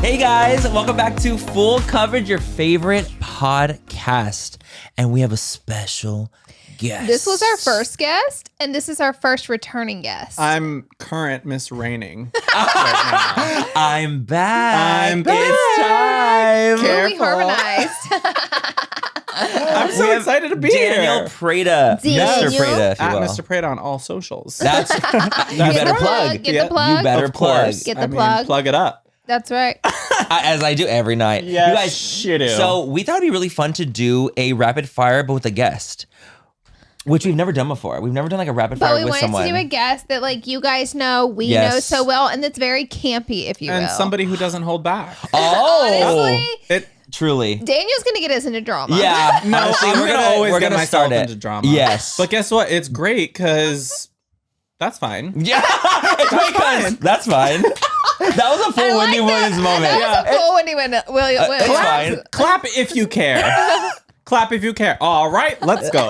Hey guys, welcome back to Full Coverage, your favorite podcast. And we have a special guest. This was our first guest, and this is our first returning guest. I'm current Miss Raining right now. I'm back. It's time. Fully harmonized. I'm so excited to be Daniel here. Prada. Daniel. Mr. Prada, if you At will. Mr. Prada on all socials. That's you better plug. Get the plug. You better Of plug. course. Get the plug. Plug it up. That's right. As I do every night. Yes, you guys, you do. So we thought it'd be really fun to do a rapid fire, but with a guest, which we've never done before. We've never done like a rapid But fire we with wanted someone. to do a guest that like you guys know, we Yes. know so well, and that's very campy, if you will. And somebody who doesn't hold back. Oh, Honestly, truly. Daniel's gonna get us into drama. Yeah. No, honestly, I'm we're gonna always we're get gonna myself start it. into drama. Yes. But guess what? It's great because that's fine. Yeah, it's because that's fine. That was a full I like Wendy that. Williams moment. That was a cool Wendy Williams. It's fine. Clap if you care. Clap if you care. All right, let's go.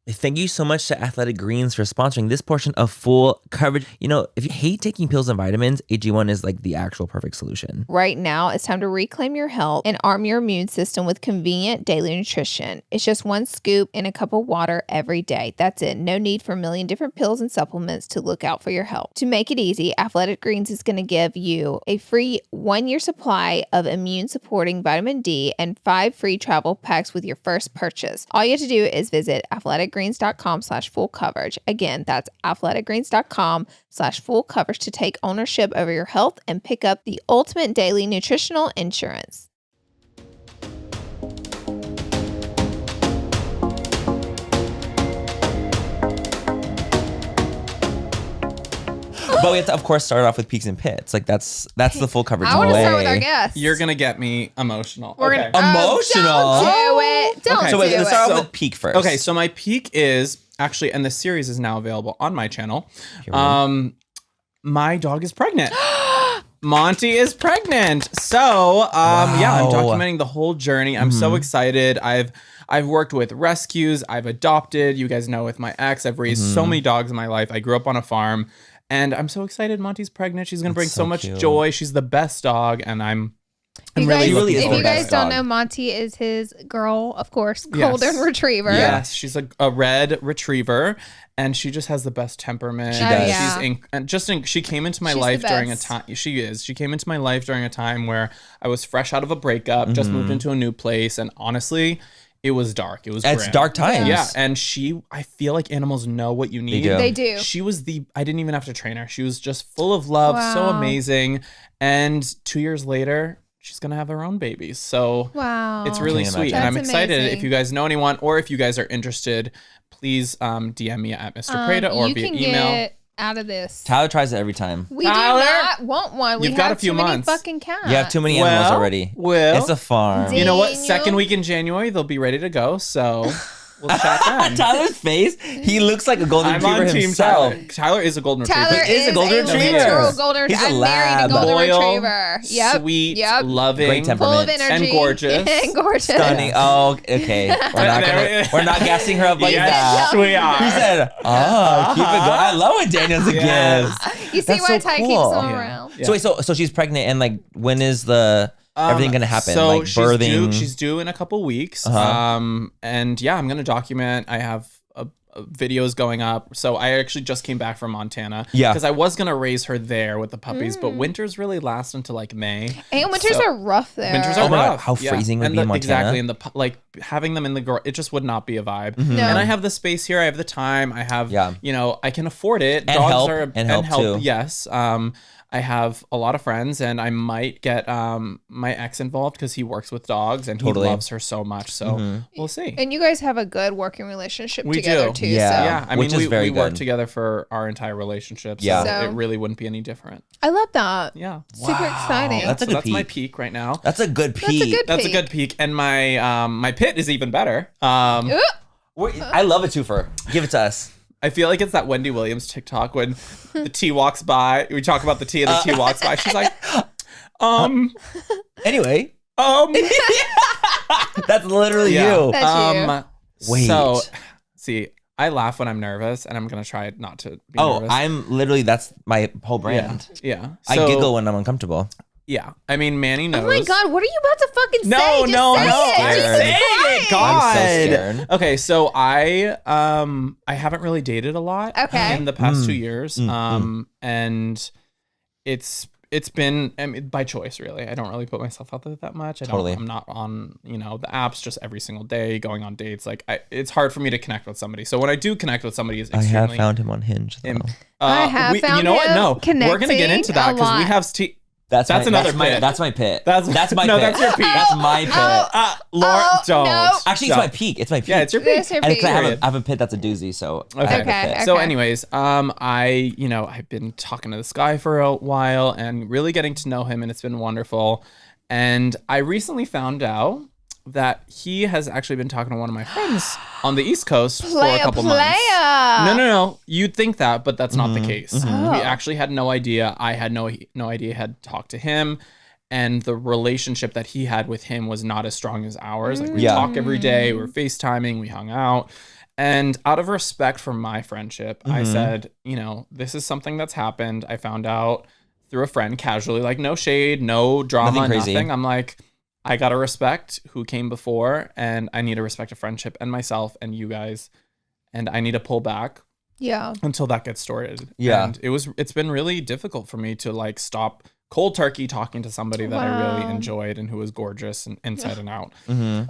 Thank you so much to Athletic Greens for sponsoring this portion of Full Coverage. You know, if you hate taking pills and vitamins, AG1 is like the actual perfect solution. Right now, it's time to reclaim your health and arm your immune system with convenient daily nutrition. It's just one scoop in a cup of water every day. That's it. No need for a million different pills and supplements to look out for your health. To make it easy, Athletic Greens is going to give you a free 1-year supply of immune-supporting vitamin D and 5 free travel packs with your first purchase. All you have to do is visit athleticgreens.com/full coverage. Again, that's athleticgreens.com/full coverage to take ownership over your health and pick up the ultimate daily nutritional insurance. But we have to, of course, start off with peaks and pits. Like that's the full coverage I want to way. start with our guests. You're going to get me emotional. We're Okay. gonna Emotional? Don't do it. Don't Okay. So wait, do let's it. start off So- with peak first. Okay, so my peak is actually, and the series is now available on my channel. My dog is pregnant. Monty is pregnant. So, yeah, I'm documenting the whole journey. I'm so excited. I've worked with rescues. I've adopted. You guys know with my ex, I've raised so many dogs in my life. I grew up on a farm, and I'm so excited. Monty's pregnant. She's gonna bring so much cute. joy. She's the best dog, and I'm You really guys, really looking is if the you forward to guys it. don't know, Monty is his girl, of course, Yes. golden retriever. Yes, she's a red retriever, and she just has the best temperament. She does. Yeah. She came into my She's life the during a best. time. She came into my life during a time where I was fresh out of a breakup, just moved into a new place, and honestly, it was dark. It was It's grim. dark times. Yeah, and I feel like animals know what you need. do. They do. She was I didn't even have to train her. She was just full of love, so Wow. amazing. And 2 years later, she's gonna have her own babies. So Wow. it's really Can't sweet, imagine. and I'm That's excited. amazing. If you guys know anyone, or if you guys are interested, please DM me at Mr. Prada or you via can email. get out of this. Tyler tries it every time. We Tyler, do not want one. We you've got have a few too many months. fucking cats. You have too many animals already. Well, It's a farm. Dang. you know what? Daniel. Second week in January, they'll be ready to go. So we'll chat then. Tyler's face, he looks like a golden I'm retriever on team himself. Tyler. Tyler is a golden Tyler retriever. He is a golden retriever. literal golden He's a retriever. I married a lab. golden Loyal, retriever. Yep. sweet, Yep. loving, Great temperament. Full of energy. and gorgeous. and gorgeous. Stunning. Oh, okay. We're not gassing her up like Yes, that. we are. He said, "Oh, keep it going." I love when Daniel's a Yes. gift. You see That's why so Ty cool. keeps them Yeah. around. Yeah. So wait, so she's pregnant, and like, when is the everything gonna happen? So like birthing. she's due in a couple weeks. Uh-huh. And yeah, I'm gonna document. I have videos going up. So I actually just came back from Montana. Yeah. Because I was gonna raise her there with the puppies, but winters really last until like May. And winters So- are rough there. Winters Oh are my God, rough. how freezing would and be in Montana. Exactly, and like having them in the it just would not be a vibe. Mm-hmm. No. And I have the space here. I have the time. I have, I can afford it. And help too. Yes. I have a lot of friends, and I might get my ex involved because he works with dogs and Totally. he loves her so much. So we'll see. And you guys have a good working relationship We together do. too. Yeah. So. Yeah, I Which mean, is very we worked good. together for our entire relationship, so Yeah. So- it really wouldn't be any different. I love that. Yeah. Super exciting. That's a So good that's my peak. peak right now. That's a good That's a peak. good That's a peak. good peak, and my pit is even better. Ooh. I love a twofer. Give it to us. I feel like it's that Wendy Williams TikTok when the tea walks by. We talk about the tea and the tea walks by. She's like, Anyway. That's literally you. That's you. Wait. So, see, I laugh when I'm nervous, and I'm gonna try not to be nervous. I'm literally, that's my whole brand. Yeah. I So, giggle when I'm uncomfortable. Yeah. I mean, Manny knows. Oh my God, what are you about to fucking say? No, Just no, say no. it. I'm Jesus saying it. Christ. God. I'm so scared. Okay, so I haven't really dated a lot Okay. in the past 2 years. And it's been, I mean, by choice, really. I don't really put myself out there that much. I'm not on, the apps just every single day going on dates. Like it's hard for me to connect with somebody. So when I do connect with somebody, is I extremely. have found him on Hinge, though. I have found You know what? him No, we're gonna get into that because we connecting a have. That's another my, pit. That's my pit. That's my no, pit. that's your peak. That's my pit. Laura, don't. no. Actually, it's my peak. It's my peak. Yeah, it's your peak. That's your And peak. I have a pit that's a doozy, so I Okay. have a Okay. pit. So, anyways, I've been talking to this guy for a while and really getting to know him, and it's been wonderful. And I recently found out that he has actually been talking to one of my friends on the East Coast for a couple months. No. You'd think that, but that's not the case. We actually had no idea. I had no idea had talked to him. And the relationship that he had with him was not as strong as ours. Like we talk every day, we're FaceTiming, we hung out. And out of respect for my friendship, I said, this is something that's happened. I found out through a friend casually, like no shade, no drama, nothing. I'm like, I got to respect who came before, and I need to respect a friendship and myself and you guys. And I need to pull back until that gets sorted. Yeah. And it's been really difficult for me to like stop cold turkey talking to somebody that I really enjoyed and who was gorgeous and inside and out.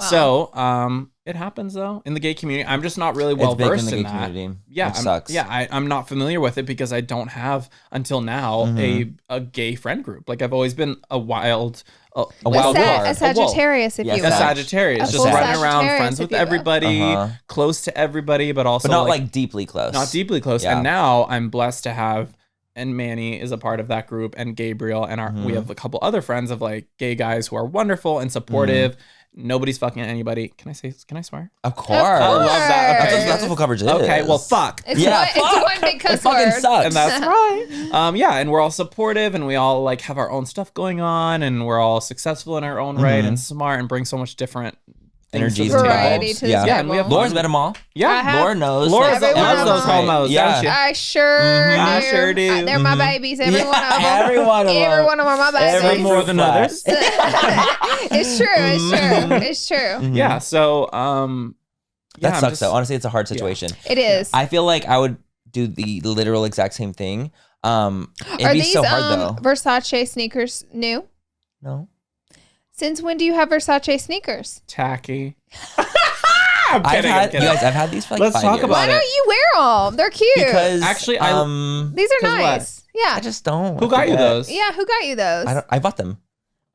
So it happens though in the gay community. I'm just not really well versed in that. Community, yeah, which sucks. I'm not familiar with it because I don't have until now a gay friend group. Like I've always been a wild card. A Sagittarius, if you will. A Sagittarius, just running around, friends with everybody, close to everybody, but also not like deeply close. Not deeply close. Yeah. And now I'm blessed to have. And Manny is a part of that group, and Gabriel, and we have a couple other friends of like gay guys who are wonderful and supportive. Nobody's fucking anybody. Can I swear? Of course. I love that. Okay. That's what full coverage is. Okay, well, fuck. It's one big cuss it fucking word. sucks. And that's right. And we're all supportive, and we all like have our own stuff going on, and we're all successful in our own right and smart and bring so much different energies to the variety table. to the Yeah, table. and we have Laura's met them all. Yeah, Laura knows. Laura Every one loves of those them. homos, Yeah. don't you? I sure do. I sure do. They're my babies. Every one of them. Every one of them. Every one of them are my babies. Some more than others. It's true. It's true. Yeah. So, That sucks though. Honestly, it's a hard situation. It is. I feel like I would do the literal exact same thing. It'd Are be these so hard though. Versace sneakers new? No. Since when do you have Versace sneakers? Tacky. I'm kidding. I've had these for like Let's 5 talk years. about Why it. don't you wear them? They're cute. Because Actually, these are 'cause nice. Yeah. I just don't. Who got you those? Yeah. Who got you those? I bought them.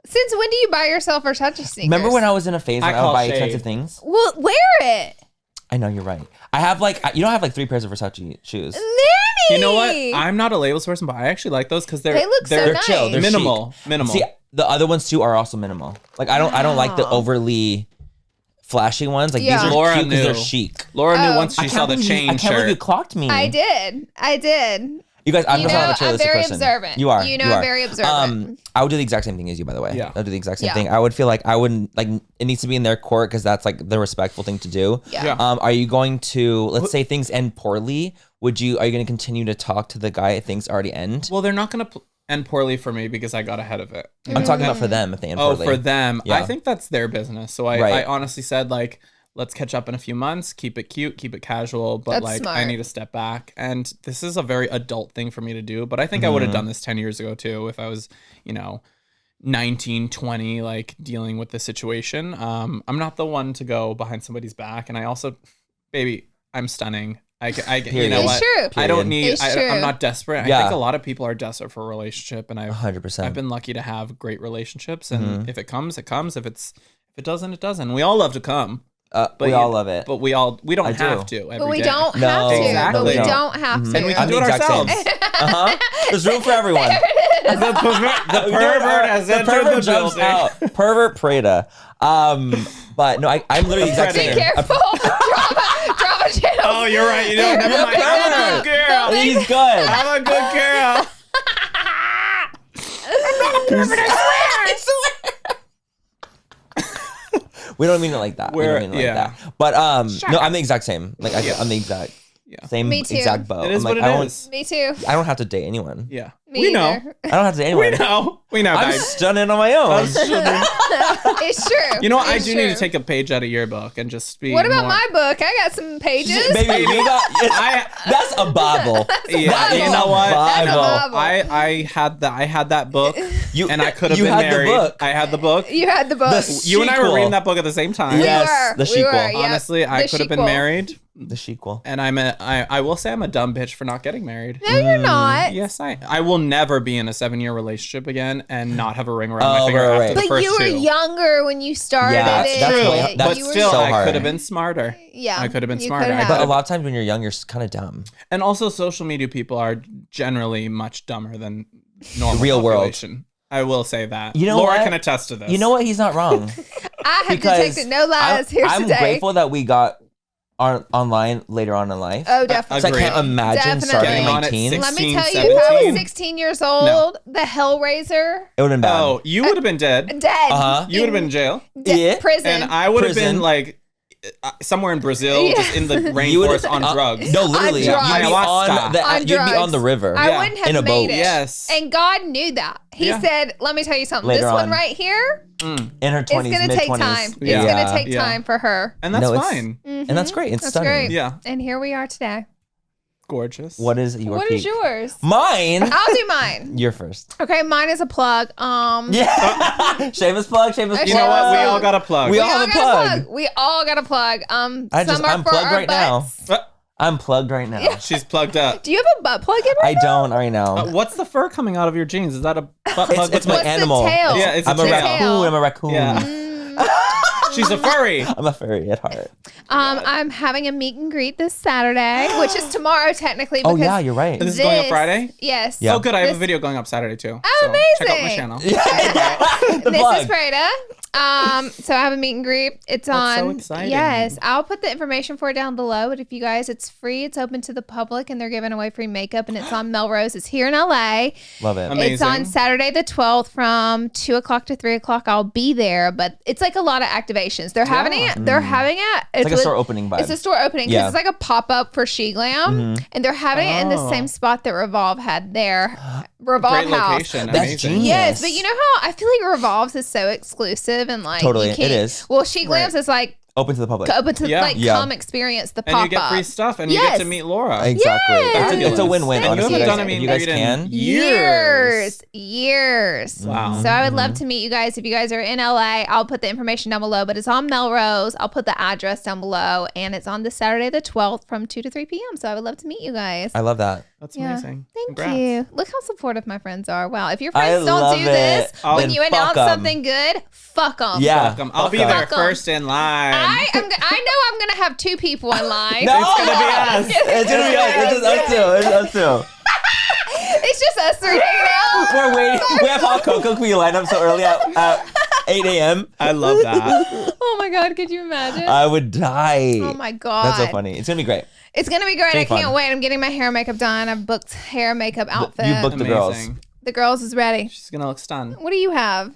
Since when do you buy yourself Versace sneakers? Remember when I was in a phase where I would call buy shade. expensive things? Well, wear it. I know you're right. I have like I have like 3 pairs of Versace shoes. Nanny. You know what? I'm not a labels person, but I actually like those because They look so they're nice. chill. They're minimal. chic. Minimal. See, the other ones too are also minimal. Like I don't like the overly flashy ones. Like Yeah. these are Laura cute because they're knew. chic. Laura knew Oh. once she saw the chain I can't believe you shirt. clocked me. I did. You guys, I'm You just not a know, I'm materialistic very person. observant. You are. You know, I'm very observant. I would do the exact same thing as you, by the way. Yeah. I'll do the exact same Yeah. thing. I would feel like I wouldn't like it needs to be in their court because that's like the respectful thing to do. Yeah. Are you going to let's say things end poorly? Are you going to continue to talk to the guy if things already end? Well, they're not going to end poorly for me because I got ahead of it. I'm talking about for them if they end poorly. For them. Yeah. I think that's their business. So I honestly said like, let's catch up in a few months, keep it cute, keep it casual, but That's like smart. I need to step back. And this is a very adult thing for me to do, but I think I would have done this 10 years ago too if I was, 19, 20, like dealing with the situation. I'm not the one to go behind somebody's back, and I also, baby, I'm stunning. I you know It's what? true. I don't need. It's true. I'm not desperate. Yeah. I think a lot of people are desperate for a relationship, and 100%. I've been lucky to have great relationships. And if it comes, it comes. If it doesn't, it doesn't. We all love to come. We all love it. But we don't I have do. to. Every But we day. don't No, have to. exactly. But we No. don't have to. And we can I'm do the it exact same. ourselves. There's room for everyone. The pervert has the entered pervert the jumps building. out. Pervert Prada. But no, I'm literally the exact Be same. careful. drama channel. Oh, you're right. You know, never mind. I'm a good girl. He's good. I'm a good girl. We don't mean it like that. We don't mean it like that. But no, I'm the exact same. Like I'm the exact same Me too. exact boat. It is I'm like, what it is. Me too. I don't have to date anyone. Yeah. Me We know. either. I don't have to date anyone. We know, I'm guys. stunning on my own. It's true. You know what? I It's do need to true. take a page out of your book and just be What about more... my book? I got some pages. Baby, you got that's a Bible. Yeah, you know what? That's a Bible. I had that book, and I could have you been had the married. book. I had the book. You had the book. You and I were sequel. reading that book at the same time. Yes, the sequel. Yep. Honestly, I The could have been sequel. married, The sequel. and I will say I'm a dumb bitch for not getting married. No, you're not. Yes, I will never be in a 7-year relationship again and not have a ring around my Oh, finger right, after the But first you were two. younger when you started Yeah, it. that's True, way- but You were still, so I hard. could have been smarter. Yeah, I could have been you smarter. could have. I But a could've- lot of times when you're young, you're kind of dumb. And also, social media people are generally much dumber than normal Real world. population. I will say that. You know Laura what? can attest to this. You know what? He's not wrong. I have Because detected no lies here I'm today. grateful that we got online later on in life. Oh, definitely. So I Agreed. can't imagine Definitely. starting Getting my on at teens. 6. Let me tell 16, you, if I 17. was 16 years old, the Hellraiser, It would have been bad. Oh, you would have been dead. dead. Uh-huh. You would have been in jail. Yeah. Prison. And I would have Prison. been like somewhere in Brazil, Yeah. just in the You would- rainforest on drugs. No, literally. drugs. You'd be on the, On you'd be on drugs. the river. I Yeah. wouldn't have In a made boat. it. Yes. And God knew that. He Yeah. said, let me tell you something. Later this one on. right here, In her it's 20s, going to take mid-20s. time. Yeah. It's going to take Yeah. time for her. And that's No, it's- fine. And that's great. It's That's stunning. great. Yeah. And here we are today. Gorgeous. What is your What peak? is yours? Mine? I'll do mine. You're first. Okay, mine is a plug. Yeah. Shameless plug. Shameless plug. You know what? We all got a plug. We all have a plug. We all got a plug. I'm Some are for plugged our right now. butts. I'm plugged right now. She's plugged up. Do you have a butt plug in right I don't right now. What's the fur coming out of your jeans? Is that a butt plug? It's my What's the animal. tail? Yeah, it's a I'm a tail. raccoon. I'm a raccoon. Yeah. She's a furry. I'm a furry at heart. I'm having a meet and greet this Saturday, which is tomorrow technically. Oh because yeah, you're right. This is going up Friday? Yes. Yeah. Oh, good. I have a This- video going up Saturday too. Oh, so check out my amazing. channel. The This plug. is Freda. So I have a meet and greet. It's That's so on. exciting. Yes, I'll put the information for it down below. But if you guys, it's free. It's open to the public, and they're giving away free makeup. And it's on Melrose. It's here in LA. Love it. Amazing. It's on Saturday the 12th from 2 o'clock to 3 o'clock. I'll be there, but it's like a lot of activations. They're having it. They're having it. It's like a store opening vibe. It's a store opening because Yeah. it's like a pop up for Sheglam, and they're having it in the same spot that Revolve had their Revolve Great house. location. That's Amazing. genius. Yes, but you know how I feel like Revolves is so exclusive and like Totally, you it can't, is. Well, Sheglam's is like Open to the public. open to Yeah. like Yeah. come experience the And pop you get up. free stuff, and you Yes. get to meet Laura. Exactly. Yes. It's a win-win. And you Honestly, haven't guys, done a if meet you and guys greet in can. Years. Wow. So I would love to meet you guys. If you guys are in LA, I'll put the information down below, but it's on Melrose. I'll put the address down below, and it's on this Saturday the 12th from 2 to 3 p.m. So I would love to meet you guys. I love that. That's Yeah. amazing. Thank Congrats. you. Look how supportive my friends are. Wow. If your I friends don't love do this it. when Then you fuck announce 'em. something good, fuck them. Yeah. Welcome. I'll be Fuck there 'em. first in line. I know I'm gonna have 2 people in line. No, It's gonna be us. It's gonna be us. It's just us two. It's us two. It's just us 3 hanging out. We're waiting. We have hot cocoa. Can we line up so early at 8 a.m.? I love that. Oh my god, could you imagine? I would die. Oh my god. That's so funny. It's gonna be great. It's gonna be great. It's I gonna be can't fun. wait. I'm getting my hair and makeup done. I've booked hair and makeup outfit. You booked the girls. Amazing. The girls is ready. She's gonna look stunned. What do you have?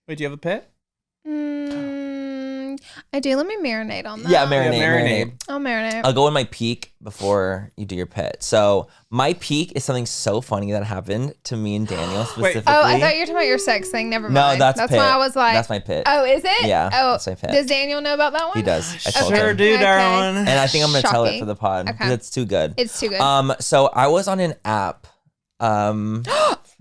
Wait, do you have a pit? I do. Let me marinate on that. Yeah, marinate. marinade. I'll marinate. I'll go in my peak before you do your pit. So my peak is something so funny that happened to me and Daniel specifically. Oh, I thought you were talking about your sex thing. Never No, mind. that's why pit. I was like, That's my pit. oh, is it? Yeah, Oh, that's my pit. Does Daniel know about that one? He does. I told Sure him. do, Okay. darling. And I think I'm gonna tell it Shocking. for the pod because Okay. it's too good. It's too good. So I was on an app.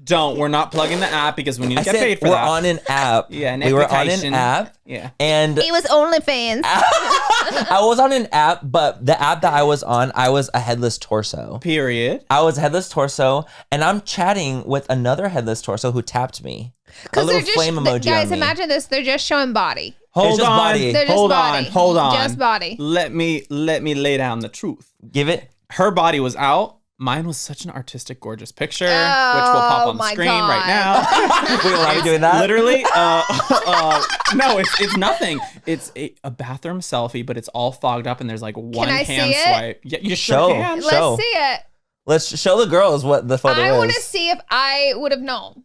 Don't. We're not plugging the app because we need to I get said paid for we're that. on an app. Yeah, an we were on application. an app. Yeah. And He was OnlyFans. I was on an app, but the app that I was on, I was a headless torso. Period. I was a headless torso, and I'm chatting with another headless torso who tapped me. A little flame emoji guys, on me. imagine this. They're just showing body. Hold just on. body. They're just Hold body. on. Hold on. Just body. Let me lay down the truth. Give it. Her body was out. Mine was such an artistic, gorgeous picture, which will pop on the my screen God. right now. We allow you doing that? Literally, no, it's nothing. It's a bathroom selfie, but it's all fogged up, and there's like one I hand see it? swipe. Yeah, you sure Show. can. Show. Let's see it. Let's show the girls what the photo I is. want to see if I would have known.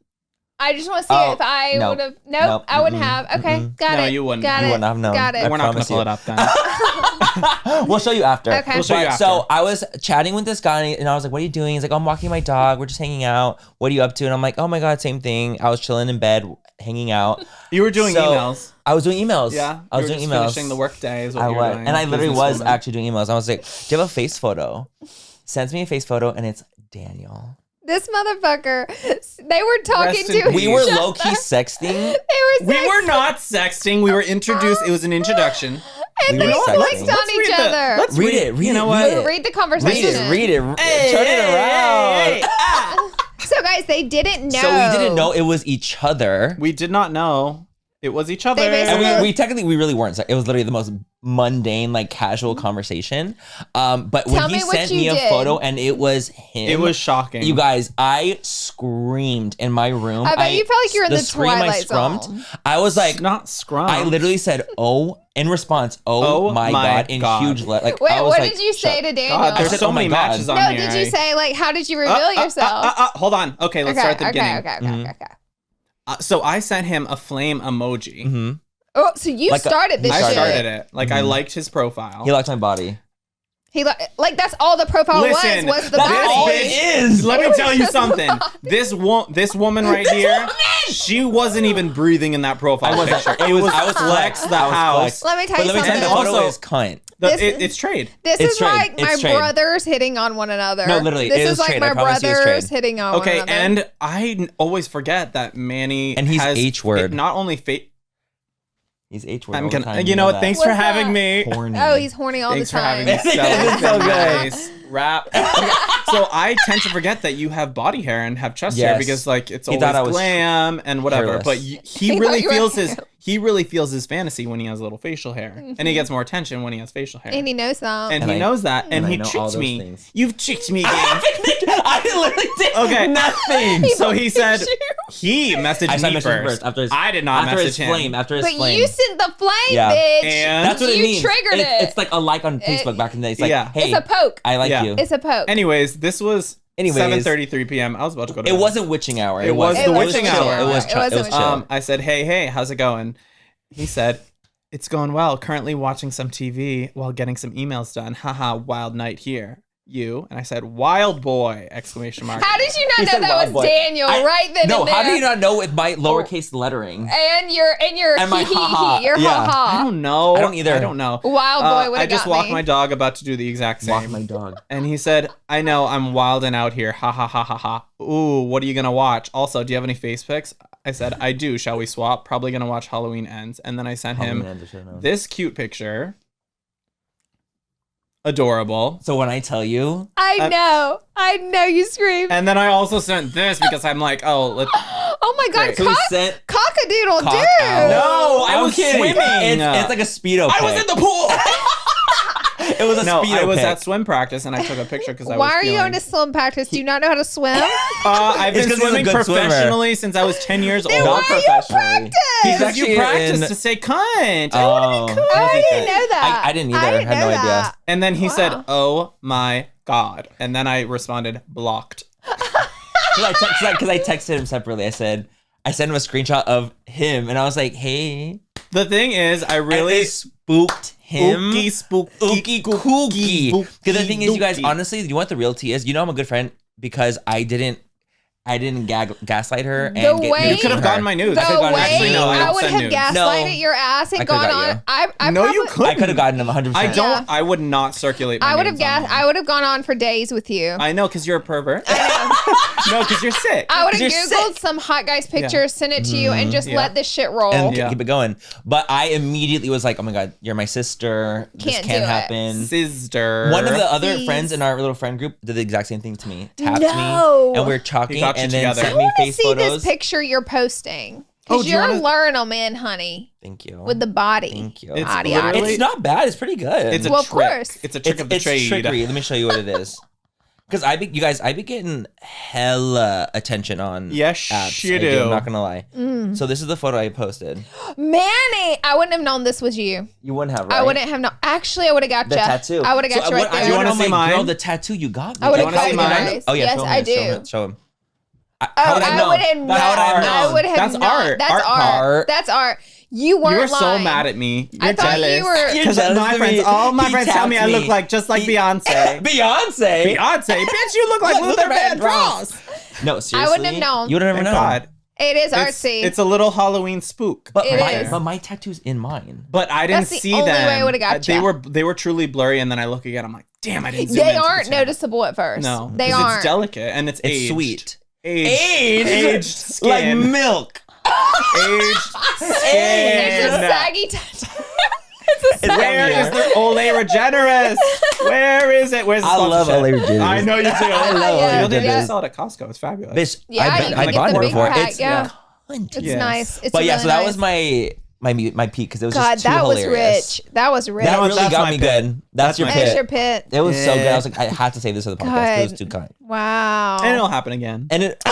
I just want to see if I would have. Nope, I wouldn't have. Okay, got it. No, you wouldn't. Got You it. wouldn't have known. Got it. We're not going to pull it up then. We'll show you after. Okay. We'll show you after. So I was chatting with this guy and I was like, what are you doing? He's like, oh, I'm walking my dog. We're just hanging out. What are you up to? And I'm like, oh my God, same thing. I was chilling in bed, hanging out. You were doing emails. I was doing emails. Yeah. I was you were doing just emails. finishing the work day is what I you were was. doing. And I literally was Businesswoman. actually doing emails. I was like, do you have a face photo? Sends me a face photo and it's Daniel. This motherfucker. They were talking Rest in to peace. We were low-key sexting. We were not sexting. We were introduced. It was an introduction. And We they were sexting. flexed on each other. Let's Read it. You know what? Read the conversation. Read it. Turn it around. So guys, they didn't know. So we didn't know it was each other. We did not know it was each other. They basically- And we really weren't. It was literally the most mundane, like casual conversation. But Tell when he me what sent you me a did. photo and it was him, It was shocking. You guys, I screamed in my room. I bet you felt like you were in the scream I Twilight scrummed. Zone. I was like, not scrum. I literally said, "Oh," in response. Oh my God! In huge like. Wait, I was what like, did you say to Daniel? God, I there's said, so "Oh my many God." matches on No, here. did you say like how did you reveal yourself? Hold on. Okay, let's start at the beginning. Okay. So I sent him a flame emoji. Mm-hmm. Oh, so you Like started this I shit. started it. Like I liked his profile. He liked my body. He like that's all the profile Listen, was the That's body. all it is. Let It me was tell you just something. This woman right here, she wasn't even breathing in that profile I picture. wasn't. It was I was Flex flexed. the I was house. flexed. Let me tell But you let me tell you, the something. photo Also- is cunt. This It's trade. This It's is trade. like It's my trade. brothers hitting on one another. No, literally, This it is is like trade. I my promise you it's brothers trade. hitting on Okay, one another. and I always forget that Manny And he's has H-word. not only He's H-word. I'm all the gonna. time, You know what? that. Thanks What's for having that? me. Horny. Oh, he's horny all Thanks the for time. having me. It's so good. Nice rap. Okay, so I tend to forget that you have body hair and have chest hair Yes. because like it's He thought I always was glam and whatever. hairless. But He he really thought you were feels hairless. he really feels his fantasy when he has a little facial hair, and he gets more attention when he has facial hair. And he knows that. And And he I- knows that, and and I he know all treats those me. things. You've tricked me again. I literally did Okay. nothing. So he said he I messaged said me message first. after his, I did not after message his him. flame. After his But flame. you sent the flame, Yeah. bitch. And- That's what it you means. triggered it's, it. It's like a like on Facebook back in the day. It's like, Yeah. hey, It's a poke. I like Yeah. you. It's a poke. Anyways, this was Anyways. 7:33 p.m. I was about to go to It bed. wasn't witching hour. It was the witching chill. hour. It was It chill. It wasn't was chill. I said, hey, how's it going? He said, it's going well. Currently watching some TV while getting some emails done. Haha, wild night here. You. And I said, wild boy, exclamation mark. How did you He not said know that wild was boy. Daniel right then No, and how there? do you not know with my lowercase lettering? And your And my hee hee ha-ha. hee, your Yeah. ha ha. I don't know. I don't either. I don't know. Wild boy would I have just got walked me. my dog about to do the exact same. Walk my dog. And he said, I know, I'm wilding out here. Ha ha ha ha ha. Ooh, what are you going to watch? Also, do you have any face pics? I said, I do. Shall we swap? Probably going to watch Halloween Ends. And then I sent Halloween him Ends, I should've known. this cute picture. Adorable. So when I tell you, I know you screamed. And then I also sent this because I'm like, oh, Oh my god, so we sent cockadoodle cock dude. out. No, I I'm was kidding. swimming. It's like a Speedo pic. I was in the pool. It was a No, Speedo I was pic. at swim practice and I took a picture because I was Why are you feeling- going to swim practice? Do you not know how to swim? I've It's been 'cause he's a swimming good swimmer. professionally since I was 10 years old. Then Not why you professionally. practice? He's Because you actually practice in- to say cunt. Oh, I didn't know that. I didn't either. I didn't had no know idea. that. And then he said, Wow. oh my God. And then I responded, blocked. Because I texted him separately. I sent him a screenshot of him, and I was like, "Hey." The thing is, I And really it spooked him. Ookie Kooky. Because the thing is, you guys, dookie. honestly, you know what the real tea is? You know I'm a good friend because I didn't gaslight her and The get way- nudes You could have from gotten her. my nudes. The I could've gotten- way actually, no, I I don't would send have nudes. gaslighted your ass and I could've gone got on. you. I No, you probably- couldn't. I could have gotten them 100%. I don't. Yeah. I would not circulate my I would have nudes online. I would have gone on for days with you. I know, because you're a pervert. No, because you're sick. I would have 'Cause you're Googled sick. some hot guys pictures, sent it to you, and just Yeah. let this shit roll. and Yeah. keep it going. But I immediately was like, "Oh my God, you're my sister. Can't this do can't it. happen." Sister. One of the other Please. friends in our little friend group did the exact same thing to me. Tapped No. me, and we were talking, He got you and then together. sent I me want to face see photos. this picture you're posting. Oh, Because do you you're wanna- learning a man, honey, Thank you. with the body. Thank you. It's Adi, literally- adi. It's not bad. It's pretty good. It's a Well, of trick. course. It's a trick of the it's trade. trickery. Let me show you what it is. Because you guys, I be getting hella attention on Yes, apps. you I do. I'm not gonna lie. Mm. So this is the photo I posted. Manny, I wouldn't have known this was you. You wouldn't have, right? I wouldn't have known. Actually, I would have got The you. tattoo. I would have got So you right I there. wanna wanna see my mine? girl, the tattoo you got me. I would've wanna see called you mine? guys. Oh yeah, Yes, show him I it, show do. him it, show him. How would I know? would have known. I would have That's not. art. That's art. That's art. You weren't You're lying. so mad at me. You're I thought jealous. you were. You're jealous all my He friends tell me I tapped look like just like Beyonce. Beyonce? Beyonce, bitch, you look like Luther Vandross. No, seriously. I wouldn't have known. You would have never known. God. It is It's, artsy. it's a little Halloween spook. But It my, is. but my tattoo's in mine. But I didn't That's the see only them. way I would've got They ya. were truly blurry, and then I look again. I'm like, damn, I didn't. Zoom They into the aren't tattoo. noticeable at first. No, they 'cause aren't. It's delicate and it's aged. Sweet. Aged skin. Like milk. Aged skin. It's a saggy tattoo. It's a saggy. Where is the Olay Regenerous? Where is it? Where's the I love sponsorship? Olay Regenerous. I know you do. I love Yeah, Olay You know, they yeah. just sell it at Costco. It's fabulous. Bitch, Yeah, I you can get bought the it big before. pack, It's yeah. cunt. It's Yes. nice. It's But yeah, really so that nice. was my peak because it was God, just too that was hilarious. rich. That was rich. That really That's got my me pit. good. That's your my There's pit. your pit. It was so good. Yeah. I was like, I had to say this to the podcast. 'Cause It was too kind. Wow. And it'll happen again. And it,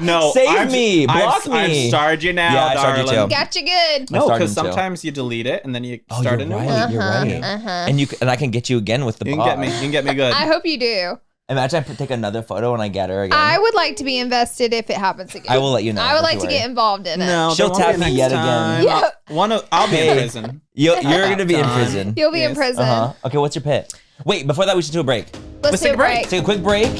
No, Save me. Block me. I've starred you now, Yeah, I starred you darling. too. Got you good. No, started because him too. sometimes you delete it and then you oh, start you're a new right. one. You're right. And I can get you again with the You can bar. get me. You can get me good. I hope you do. Imagine I take another photo and I get her again. I would like to be invested if it happens again. I will let you know. I would don't like you to worry. get involved in it. No, She'll there won't tap be me next yet again. time. Yeah. I'll be in Hey. prison. You're gonna be in Done. prison. You'll be in Yes. prison. Uh-huh. Okay, what's your pit? Wait, before that, we should do a break. Let's take a break. Take a quick break.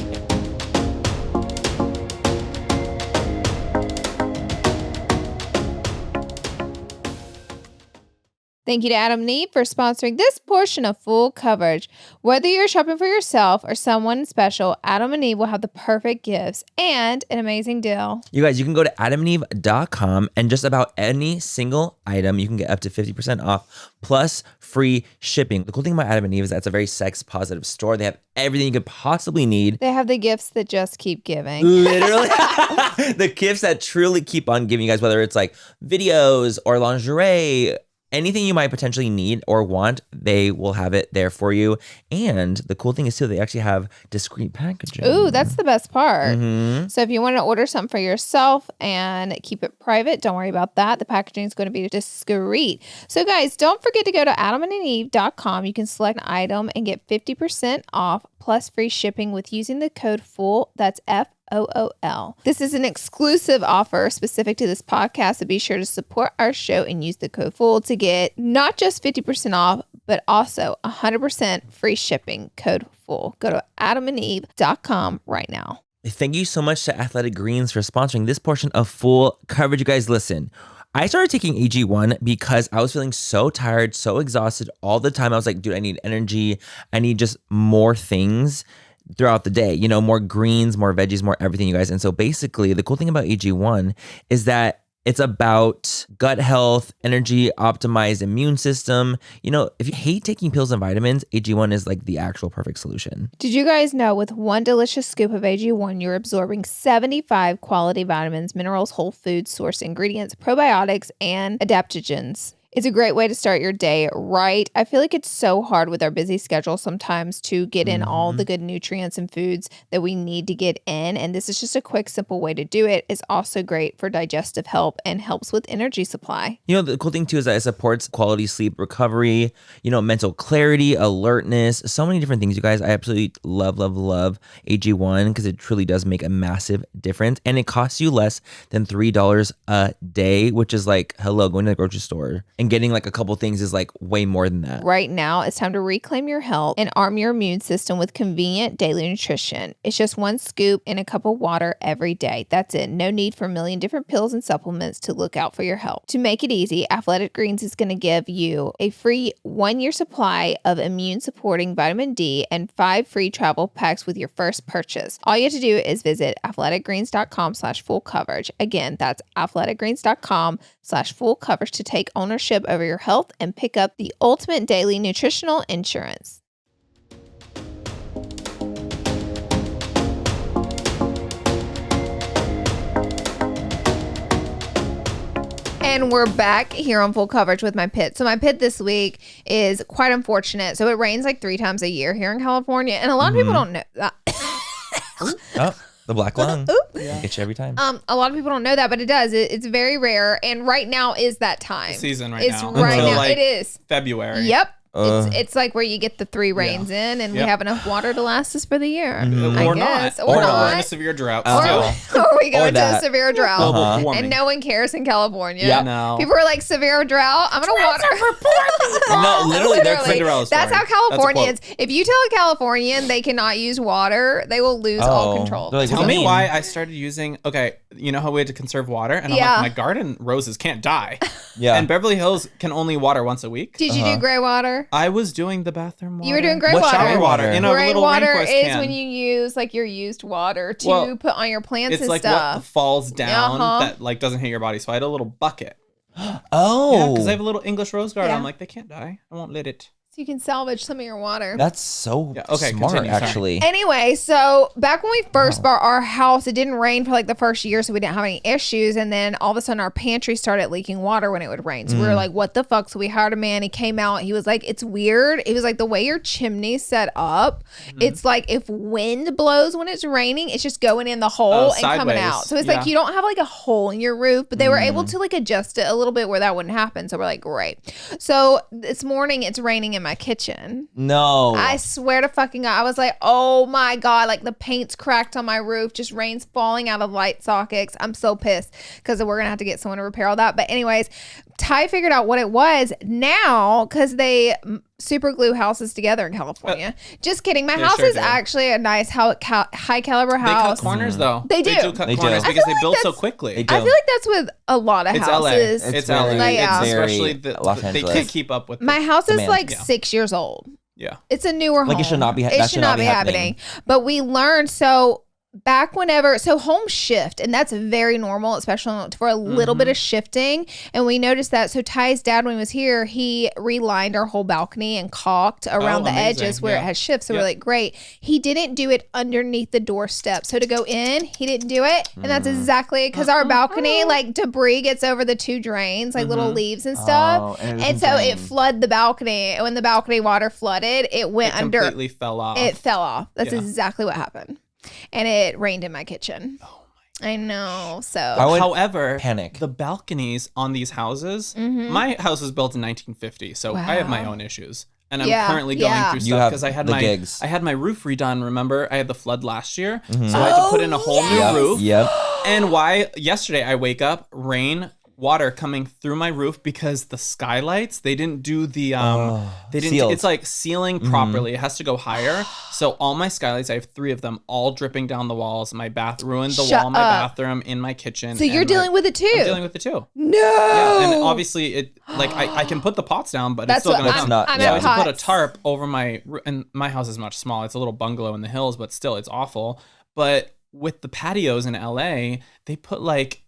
Thank you to Adam and Eve for sponsoring this portion of Full Coverage. Whether you're shopping for yourself or someone special, Adam and Eve will have the perfect gifts and an amazing deal. You guys, you can go to adamandeve.com and just about any single item, you can get up to 50% off plus free shipping. The cool thing about Adam and Eve is that it's a very sex positive store. They have everything you could possibly need. They have the gifts that just keep giving. Literally, the gifts that truly keep on giving you guys, whether it's like videos or lingerie, anything you might potentially need or want, they will have it there for you. And the cool thing is too, they actually have discreet packaging. Ooh, that's the best part. Mm-hmm. So if you want to order something for yourself and keep it private, don't worry about that. The packaging is going to be discreet. So guys, don't forget to go to adamandeve.com. You can select an item and get 50% off plus free shipping with using the code FOOL. That's FOOL. This is an exclusive offer specific to this podcast, so be sure to support our show and use the code FOOL to get not just 50% off, but also 100% free shipping. Code FOOL. Go to adamandeve.com right now. Thank you so much to Athletic Greens for sponsoring this portion of Full Coverage. You guys, listen. I started taking AG1 because I was feeling so tired, so exhausted all the time. I was like, dude, I need energy. I need just more things throughout the day, you know, more greens, more veggies, more everything, you guys. And so basically the cool thing about AG1 is that it's about gut health, energy, optimized immune system. You know, if you hate taking pills and vitamins, AG1 is like the actual perfect solution. Did you guys know with one delicious scoop of AG1, you're absorbing 75 quality vitamins, minerals, whole food source ingredients, probiotics, and adaptogens? It's a great way to start your day right. I feel like it's so hard with our busy schedule sometimes to get in all the good nutrients and foods that we need to get in. And this is just a quick, simple way to do it. It's also great for digestive health and helps with energy supply. You know, the cool thing too is that it supports quality sleep recovery, you know, mental clarity, alertness, so many different things, you guys. I absolutely love AG1 because it truly does make a massive difference. And it costs you less than $3 a day, which is like, hello, going to the grocery store and getting like a couple things is like way more than that. Right now, it's time to reclaim your health and arm your immune system with convenient daily nutrition. It's just one scoop in a cup of water every day. That's it. No need for a million different pills and supplements to look out for your health. To make it easy, Athletic Greens is going to give you a free 1-year supply of immune supporting vitamin D and 5 free travel packs with your first purchase. All you have to do is visit athleticgreens.com/full coverage. Again, that's athleticgreens.com/full coverage to take ownership over your health and pick up the ultimate daily nutritional insurance. And we're back here on Full Coverage with my pit. So my pit this week is quite unfortunate. So it rains like 3 times a year here in California. And a lot of people don't know that. Oh, the black lung. Get you every time. A lot of people don't know that, but it does. It's very rare. And right now is that time. Season right it's now. Right Until, now. like, it is. February. Yep. It's like where you get the 3 rains in, and we have enough water to last us for the year. Or guess. not. Or Or in a severe drought. Or we go into a severe drought. Global warming. And no one cares in California. Yeah. No. People are like, severe drought? I'm going to water. No, literally, they're Cinderella story. That's how Californians, if you tell a Californian they cannot use water, they will lose all control. Like, Tell me why I started using, you know how we had to conserve water? And I'm like, my garden roses can't die. Yeah. And Beverly Hills can only water once a week. Did you do gray water? I was doing the bathroom water. You were doing gray What water. shower water? In a Gray little water rainforest is can. when you use like your used water to put on your plants It's and like stuff. what falls down that like doesn't hit your body. So I had a little bucket. Oh. Because I have a little English rose garden. Yeah. I'm like, they can't die. I won't let it. So you can salvage some of your water. That's so smart, continue, sorry. actually. Anyway, so back when we first bought our house, it didn't rain for like the first year, so we didn't have any issues. And then all of a sudden, our pantry started leaking water when it would rain. So we were like, what the fuck? So we hired a man. He came out. He was like, it's weird. It was like the way your chimney's set up. It's like if wind blows when it's raining, it's just going in the hole and coming sideways. out. So it's like you don't have like a hole in your roof, but they were able to like adjust it a little bit where that wouldn't happen. So we're like, great. So this morning, it's raining in my kitchen. No. I swear to fucking God. I was like, oh my God, like the paint's cracked on my roof, just rain's falling out of light sockets. I'm so pissed because we're going to have to get someone to repair all that. But anyways, Ty figured out what it was now because they super glue houses together in California. Just kidding. My house is actually a nice high caliber house. They cut corners though. They do. cut corners because they build so quickly. I feel like that's with a lot of houses. It's LA. Yeah. Especially Los they Angeles. can't keep up with My house is demand. like 6 years old. Yeah. It's a newer home. Like it should not be It should not be happening. But we learned back whenever, homes shift, and that's very normal, especially for a little bit of shifting. And we noticed that. So Ty's dad, when he was here, he relined our whole balcony and caulked around the edges where it has shifts. So we're like, great. He didn't do it underneath the doorstep. So to go in, he didn't do it. And that's exactly because our balcony, like debris gets over the 2 drains, like little leaves and stuff. And so it flooded the balcony. And when the balcony water flooded, it went under. It completely fell off. It fell off. That's exactly what happened. And it rained in my kitchen. Oh my! I know. So, however, panic. The balconies on these houses. My house was built in 1950, so I have my own issues, and I'm currently going through stuff because I had my roof redone. Remember, I had the flood last year, so I had to put in a whole new roof. Yep. And yesterday I wake up, rain. Water coming through my roof because the skylights, they didn't do the sealed. It's like sealing properly. It has to go higher. So all my skylights, I have 3 of them all dripping down the walls. My bath ruined the wall in my bathroom, in my kitchen. So you're dealing with it too? I'm dealing with it too. No. Yeah, and obviously it I can put the pots down, but it's still gonna come. I'm So I had to pots. put a tarp over and my house is much smaller. It's a little bungalow in the hills, but still it's awful. But with the patios in LA, they put like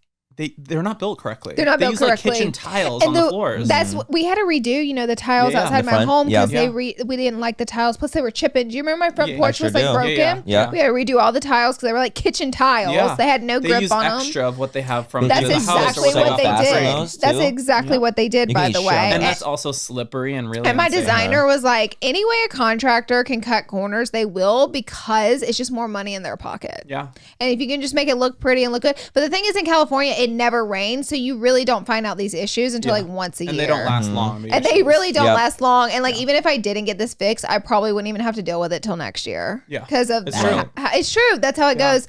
they're not built correctly. They're not built correctly. They use like kitchen tiles on the floors. That's what we had to redo. The tiles outside my home because we didn't like the tiles. Plus they were chipping. Do you remember my front porch was like broken? Yeah. We had to redo all the tiles because they were like kitchen tiles. Yeah. They had no grip use on them. extra of what they have from That's the house exactly or what they whatever. did. That's exactly what they did, by the way. And that's also slippery and really. And my insane. designer was like, any way a contractor can cut corners, they will, because it's just more money in their pocket. Yeah. And if you can just make it look pretty and look good. But the thing is, in California, it never rains. So you really don't find out these issues until like once a year. And they don't last long. And they really don't last long. And like, even if I didn't get this fixed, I probably wouldn't even have to deal with it till next year. Yeah. Because of it's true. That's how it goes.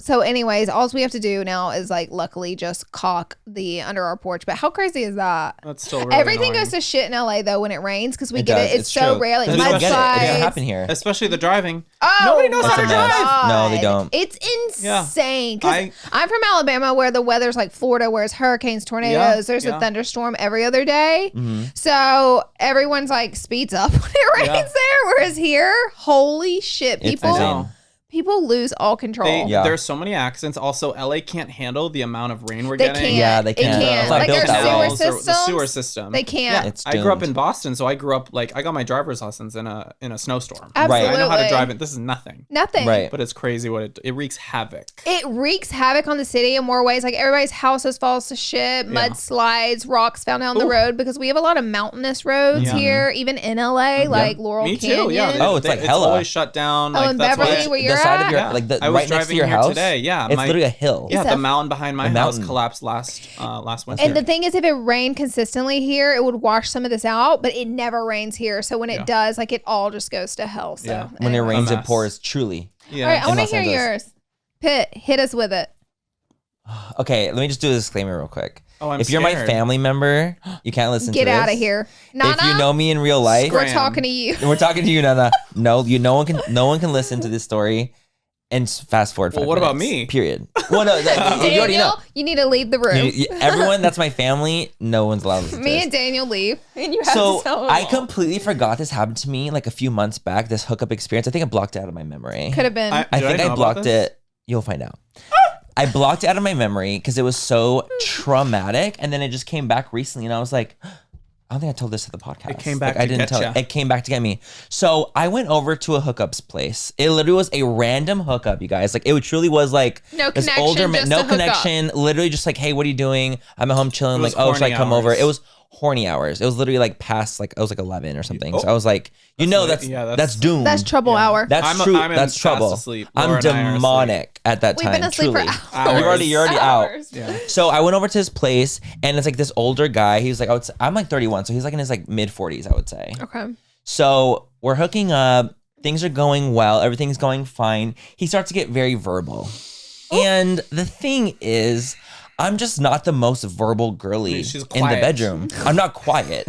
So anyways, all we have to do now is like, luckily, just caulk the under our porch. But how crazy is that? That's still really Everything annoying. goes to shit in LA though when it rains because we get it. It's so true. rare. Like We don't get it. It mudslides. doesn't happen here. Especially the driving. Oh, Nobody knows how to my drive. God. No, they don't. It's insane. 'Cause Yeah. I'm from Alabama where the weather's like Florida, where it's hurricanes, tornadoes. There's a thunderstorm every other day. So everyone's like speeds up when it rains there. Whereas here, holy shit, people lose all control. There's so many accidents. Also, LA can't handle the amount of rain we're They getting. can't. Yeah, they can't. It can't. It's not Like built their that way. The sewer system. They can't. Yeah, it's I grew up doomed. in Boston, so I grew up like I got my driver's lessons in a snowstorm. Absolutely. I know how to drive it. This is nothing. Nothing. Right. But it's crazy what it wreaks havoc. It wreaks havoc on the city in more ways. Like everybody's houses falls to shit, mudslides, rocks found down the road because we have a lot of mountainous roads here, even in LA, like Laurel Me too. Canyon. Yeah. Oh, it's like it's hella. always shut down. Oh, Like, in that's why Beverly, where you're the side of your Yeah. like the I was right next to driving your here house today. Yeah, it's literally a hill. Yeah, It's the a- mountain behind my The house mountain. collapsed last winter. And the thing is, if it rained consistently here, it would wash some of this out, but it never rains here. So when it does, like it all just goes to hell. So Yeah. When it anyway. rains, A it mess. pours. Truly. Yeah. All right, I In want to Los hear Angeles. yours. Pitt, hit us with it. Okay, let me just do a disclaimer real quick. Oh, I'm if you're my scared. family member, you can't listen to Get this. out of here. Nana, If you know me in real life, we're Scram. talking to you. we're talking to you, Nana. No, no one can listen to this story and fast forward 5 Well, what about minutes, me? Period. Well, no, you already know. Daniel, you need to leave the room. Everyone that's my family, no one's allowed to listen to Me this. and Daniel leave, and you have So to tell I completely forgot this happened to me like a few months back. This hookup experience. I think I blocked it out of my memory. Could have been. I think I blocked it. You'll find out. I blocked it out of my memory because it was so traumatic, and then it just came back recently, and I was like, I don't think I told this at the podcast. It came back Like, I to didn't get tell ya. it. It came back to get me. So I went over to a hookups place. It literally was a random hookup, you guys. Like it truly was like No this connection, older man, just no a hookup. connection. Literally just like, hey, what are you doing? I'm at home chilling. It was Like, oh, should I horny come over? hours. It was horny hours. It was literally like past like it was like 11 or something. So Oh. I was like, That's that's late. that's doom. That's trouble hour. That's I'm true. I'm That's fast trouble. asleep. I'm Laura and I are asleep. demonic at that We've time. been asleep truly. for hours. You're already out. Hours. Yeah. So I went over to his place, and it's like this older guy. He was like, I'm like 31, so he's like in his like mid 40s, I would say. Okay. So we're hooking up. Things are going well. Everything's going fine. He starts to get very verbal, and the thing is, I'm just not the most verbal girly She's in the quiet. bedroom. I'm not quiet,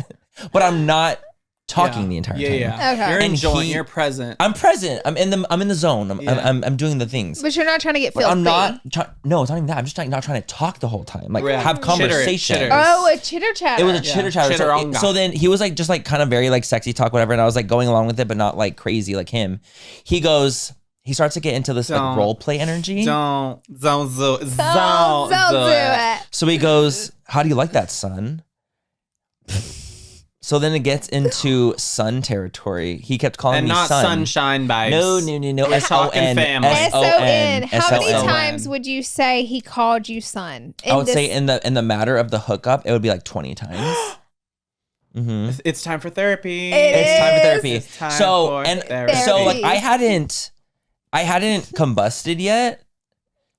but I'm not talking Yeah. the entire Yeah, time. yeah. Okay. You're And enjoying. he- You're present. I'm present. I'm in the zone. Yeah. I'm doing the things. But you're not trying to get But filthy. I'm not. No, it's not even that. I'm just not trying to talk the whole time. Like Yeah. have Chitter- conversation. chitter. Oh, a chitter chatter. It was a chitter chatter. So, Chitteronga. so then he was like just like kind of very like sexy talk, whatever. And I was like going along with it, but not like crazy like him. He starts to get into this like Don't. role play energy. Don't Don't do it. So he goes, "How do you like that, son?" So then it gets into son territory. He kept calling And me not son. sunshine vibes. No. We're talking S-O-N. family. S-O-N. How many S-O-N. times would you say he called you son? I would say in the matter of the hookup, it would be like 20 times. hmm It's time for therapy. It's time for therapy. It's time so for and therapy. so like Therapy. I hadn't combusted yet,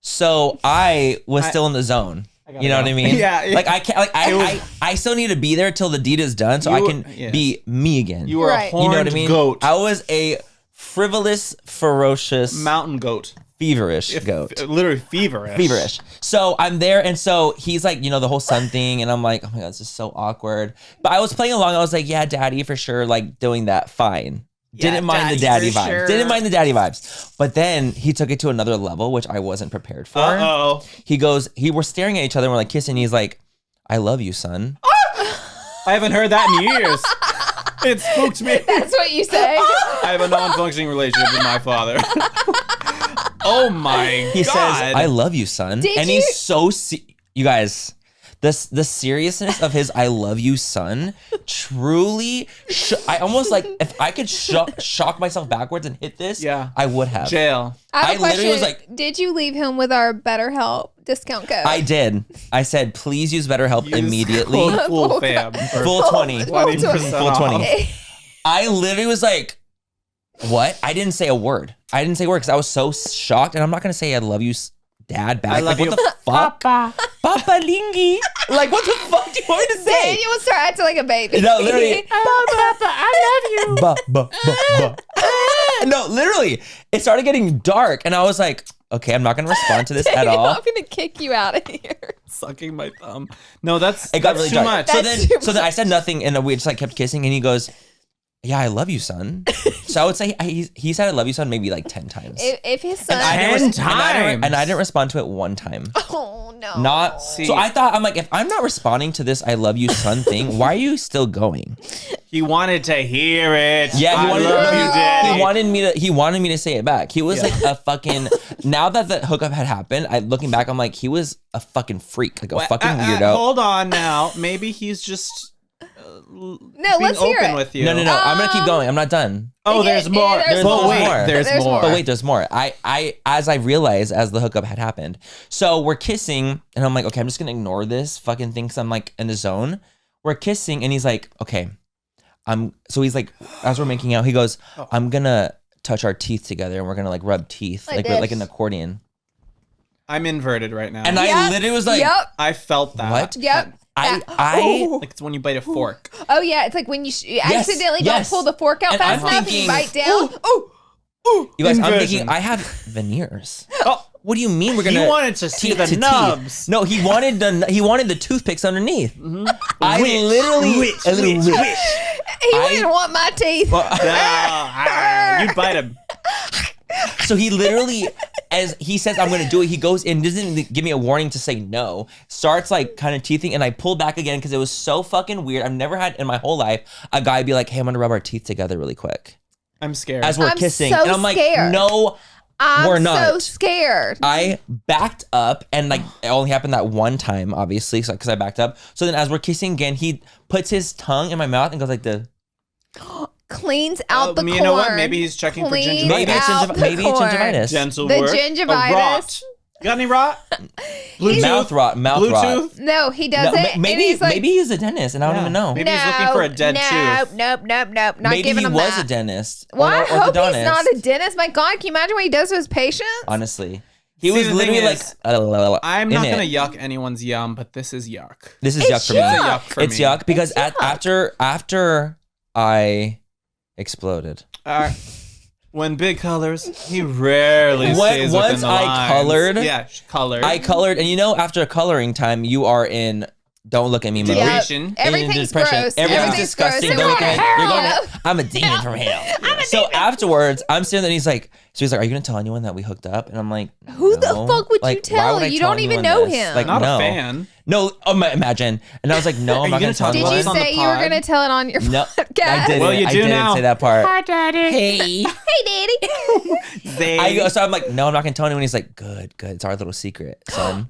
so I was still in the zone. gotta You know go. what I mean? Yeah, yeah. Like I can't. Like I still need to be there till the deed is done, so I You- can yes. be me again. You were Right. a horned You know what I mean? goat. I was a frivolous, ferocious, Mountain goat. feverish goat. Literally feverish. Feverish. So I'm there, and so he's like, the whole son thing, and I'm like, oh my god, this is so awkward. But I was playing along. I was like, yeah, daddy, for sure, like doing that, fine. Yeah, Didn't mind the daddy daddy for vibes. sure. Didn't mind the daddy vibes. But then he took it to another level, which I wasn't prepared for. Uh-oh. He goes, we're staring at each other, and we're like kissing. He's like, I love you, son. I haven't heard that in years. It spooked me. That's what you say. I have a non-functioning relationship with my father. Oh my He god. says, I love you, son. Did and you- he's so you guys, the seriousness of his I love you, son, truly, I almost like, if I could shock myself backwards and hit this, Yeah. I would have. Jail. I have a I literally was question. like- Did you leave him with our BetterHelp discount code? I did. I said, please use BetterHelp Use immediately. code full fam. for Full 20. 20% Full off. 20. I literally was like, what? I didn't say a word. I didn't say a word because I was so shocked. And I'm not going to say I love you, dad, back. I love like, you, what the fuck? Papa Lingy. Like, what the fuck do you want me to say? Daniel will start acting like a baby. No, literally. Papa, I love you. No, literally. It started getting dark, and I was like, okay, I'm not going to respond to this at Daniel, all. I'm gonna kick you out of here. Sucking my thumb. No, that's It got that's really too dark. much. So That's then, too I said nothing, and we just like kept kissing, and he goes, yeah, I love you, son. So I would say he said I love you, son, maybe like 10 times. If his son. I didn't 10 res- times. and I didn't respond to it one time. Oh no. Not See- so I thought, I'm like, if I'm not responding to this I love you, son thing, why are you still going? He wanted to hear it. Yeah, I he wanted, love you, Daddy. he wanted me to say it back. He was like a fucking. Now that the hookup had happened, looking back, I'm like, he was a fucking freak, like a fucking weirdo. Hold on now. Maybe he's just No, being let's hear open it. with you. No, I'm gonna keep going. I'm not done. Oh, Yeah, there's more. there's But more. wait, there's There's more. more. But wait, there's more. I as I realized as the hookup had happened. So we're kissing, and I'm like, okay, I'm just gonna ignore this fucking thing because I'm like in the zone. We're kissing, and he's like, okay, so he's like, as we're making out, he goes, I'm gonna touch our teeth together and we're gonna like rub teeth Like like this. an accordion. I'm inverted right now. And I literally was like, I felt that. What? Yep. I Like it's when you bite a fork. Oh yeah, it's like when you accidentally don't pull the fork out And fast I'm enough and you bite down. you guys, I'm Inversion. thinking I have veneers. Oh, What do you mean we're gonna? he wanted to see teeth the to teeth? nubs. No, he wanted the toothpicks underneath. I Which? literally Which? a little Which? which. He wouldn't want my teeth. You'd bite him. So he literally, as he says, I'm gonna do it. He goes in, doesn't even give me a warning to say no. Starts like kind of teething, and I pull back again because it was so fucking weird. I've never had in my whole life a guy be like, "Hey, I'm gonna rub our teeth together really quick." I'm scared. As we're I'm kissing, so and I'm like, scared. "No, I'm we're not." so scared. I backed up, and like it only happened that one time, obviously, because I backed up. So then, as we're kissing again, he puts his tongue in my mouth and goes like this. Cleans out the corn. You know what? Maybe he's checking for Cleans gingivitis. Maybe it's out the gingivitis. Gentle The word. gingivitis. A rot. Got any rot? Bluetooth? Mouth rot. Bluetooth? No, he No, doesn't. and maybe he's like, maybe he's a dentist, and I don't even know. Maybe he's looking for a dead tooth. Nope. Not Maybe giving he him was that. a dentist. Well, I or hope he's orthodontist. not a dentist. My God, can you imagine what he does to his patients? Honestly, he See, was the literally thing like. is, I'm not going to yuck anyone's yum, but this is yuck. This is It's yuck for me. yuck. It's a yuck for It's me. yuck because It's yuck. after I exploded. When Big colors, he rarely stays Once within the I lines. colored- Yeah, colored. I colored, and after coloring time, you are in don't look at me mode. Yep. Depression. Everything's Depression. gross. Everything's Yeah. disgusting. Gross. Don't look at me. You're going Hell. to, I'm a demon from hell. So afterwards, I'm sitting there and he's like, are you going to tell anyone that we hooked up? And I'm like, Who the no. fuck would you Like, why tell? would I You tell don't even anyone know this? him. Like, Not no. a fan. No, imagine. And I was like, no, I'm Are not you going to tell gonna Did tell you anyone. on the say you were pod? going to tell it on your No, podcast? I didn't. Well, you I do didn't now. say that part. Hi, Daddy. Hey. Hey, Daddy. So I'm like, no, I'm not gonna tell anyone. He's like, good. It's our little secret, son.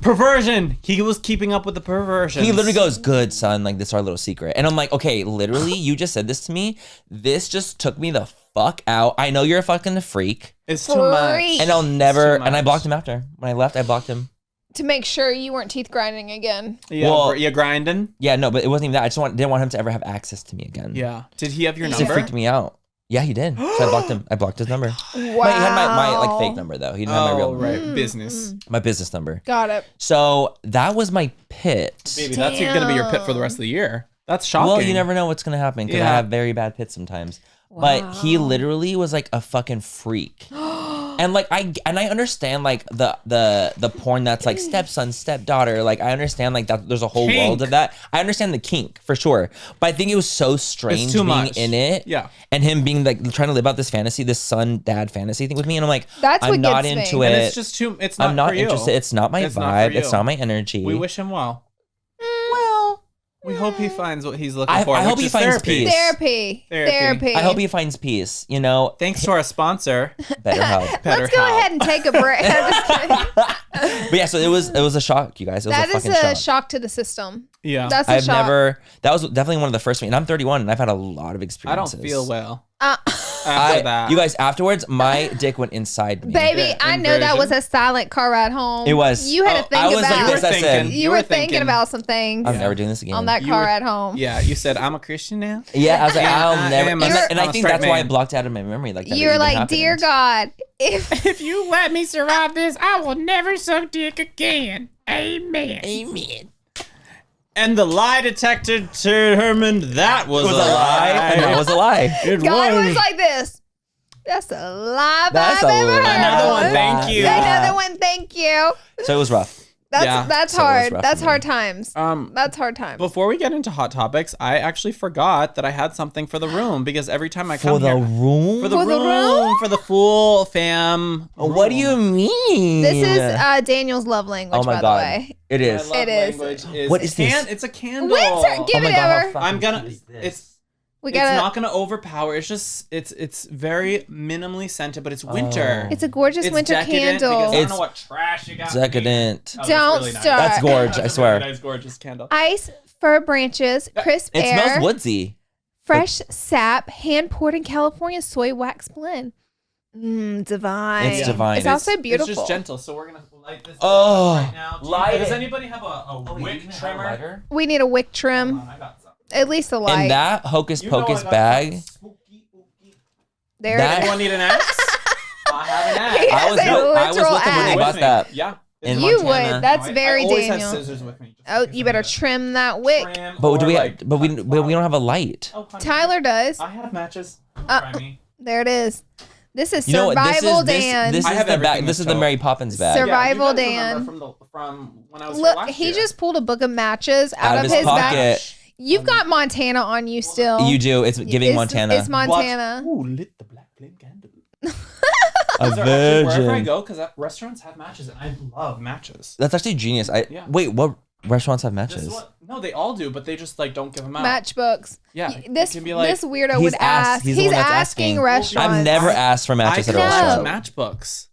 Perversion. He was keeping up with the perversion. He literally goes, good, son. Like, this is our little secret. And I'm like, okay, literally, you just said this to me. This just took me the fuck out. I know you're a fucking freak. It's too much. Freak. And I'll never, too and I much. blocked him after. When I left, I blocked him. To make sure you weren't teeth grinding again. Yeah, Well- you grinding? Yeah, no, but it wasn't even that. I just didn't want him to ever have access to me again. Yeah. Did he have your It number? freaked me out. Yeah, he did. So I blocked him. I blocked his number. Wow. But he had my like fake number though. He didn't have my real Oh, number. right. Business. My business number. Got it. So that was my pit. Baby, that's going to be your pit for the rest of the year. That's shocking. Well, you never know what's gonna happen because I Yeah. have very bad pits sometimes. But he literally was like a fucking freak. And like I understand like the porn that's like stepson, stepdaughter. Like I understand like that there's a whole Kink. world of that. I understand the kink for sure. But I think it was so strange too being much. in it. Yeah. And him being like trying to live out this fantasy, this son dad fantasy thing with me. And I'm like, That's I'm what not gets me. into And it. it's just too, it's not I'm not for you. interested. It's not my It's not for vibe. you. It's not my energy. We wish him well. well. We hope he finds what he's looking I for. hope which he is finds therapy. peace. Therapy. I hope he finds peace. You know, Thanks to our sponsor, BetterHelp. Let's go ahead and take a break. I'm just kidding. But yeah, so it was a shock, you guys. It was That a is fucking a shock. shock to the system. Yeah. That's a I've shock. that was definitely one of the first, and I'm 31 and I've had a lot of I don't experiences. feel well Uh, after that. You guys, afterwards, my dick went inside me. baby, Yeah, I know that was inversion. a silent car ride home. It was. You had to think I was about. like this, I said. You were thinking about some things I'm never doing this again. on that You car were- ride home. Yeah, you said, I'm a Christian now? Yeah, I was like, Yeah, I'll I never. am And, a- and I I'm a think straight that's why I man. blocked out of my memory. Like that You were even like, happened. dear God, if If you let me survive this, I will never suck dick again. Amen. Amen. And the lie detector determined that was, It was a lie, and that was a lie. It God was like this. That's a lie That's I've a ever heard. lie. Another one, thank you. Another one, thank you. So it was rough. That's Yeah. that's So it was hard. rough That's for me. hard times. That's hard times. Before we get into hot topics, I actually forgot that I had something for the room because every time I come For the here, room? for the For the room, for the full fam. What do you mean? This is Daniel's love language, Oh my by God. the way. It My is. love It is. language What is this? It's a candle. Winter, give Oh my it God, how over. fucking I'm gonna. cute is this? It's We gotta. not gonna overpower. It's just it's very minimally scented, but it's winter. It's a gorgeous It's winter decadent candle. because I don't It's know what trash you got. decadent. Oh, that's Don't really nice. start. That's gorgeous, I That's a swear. very nice, gorgeous candle. Ice, fir branches, crisp It air, smells woodsy. fresh sap, hand poured in California soy wax blend. Divine. It's divine. It's also beautiful. It's just gentle, so we're gonna light this Oh, right now. light Does it. anybody have a wick trimmer? We need a wick Hold trim, on, I got some. at least a light. In that hocus You know I pocus got bag, something spooky, ooky. There That- it is. Anyone need an axe? I have an axe. He I has was a with them when they literal bought With me. that. Yeah. In You Montana. would. That's very I always Daniel. have scissors with me. just in Oh, case you I better need to trim that wick. trim But do or, we? like, But we cut don't flowers. have a light. Oh, honey. Tyler does. I have matches. Try me. There it is. This is You know what? Survival Dan. This I is have the bag. everything This to is the show. Mary Poppins bag. Survival you guys Dan. remember from when I was here Look, last he year. just pulled a book of matches out of his bag. pocket. You've got Montana on you still. You do. It's giving Montana. It's Montana. Ooh, lit the black flame candle. A These are actually wherever I virgin. go, because restaurants have matches, and I love matches. That's actually genius. Yeah. Wait. What restaurants have This matches? is what, no, they all do, but they just like don't give them out. Matchbooks. Yeah, This it can be like, this weirdo He's would asked- ask. he's the one that's asking. restaurants. I've never asked for I matches at a collect restaurant. matchbooks,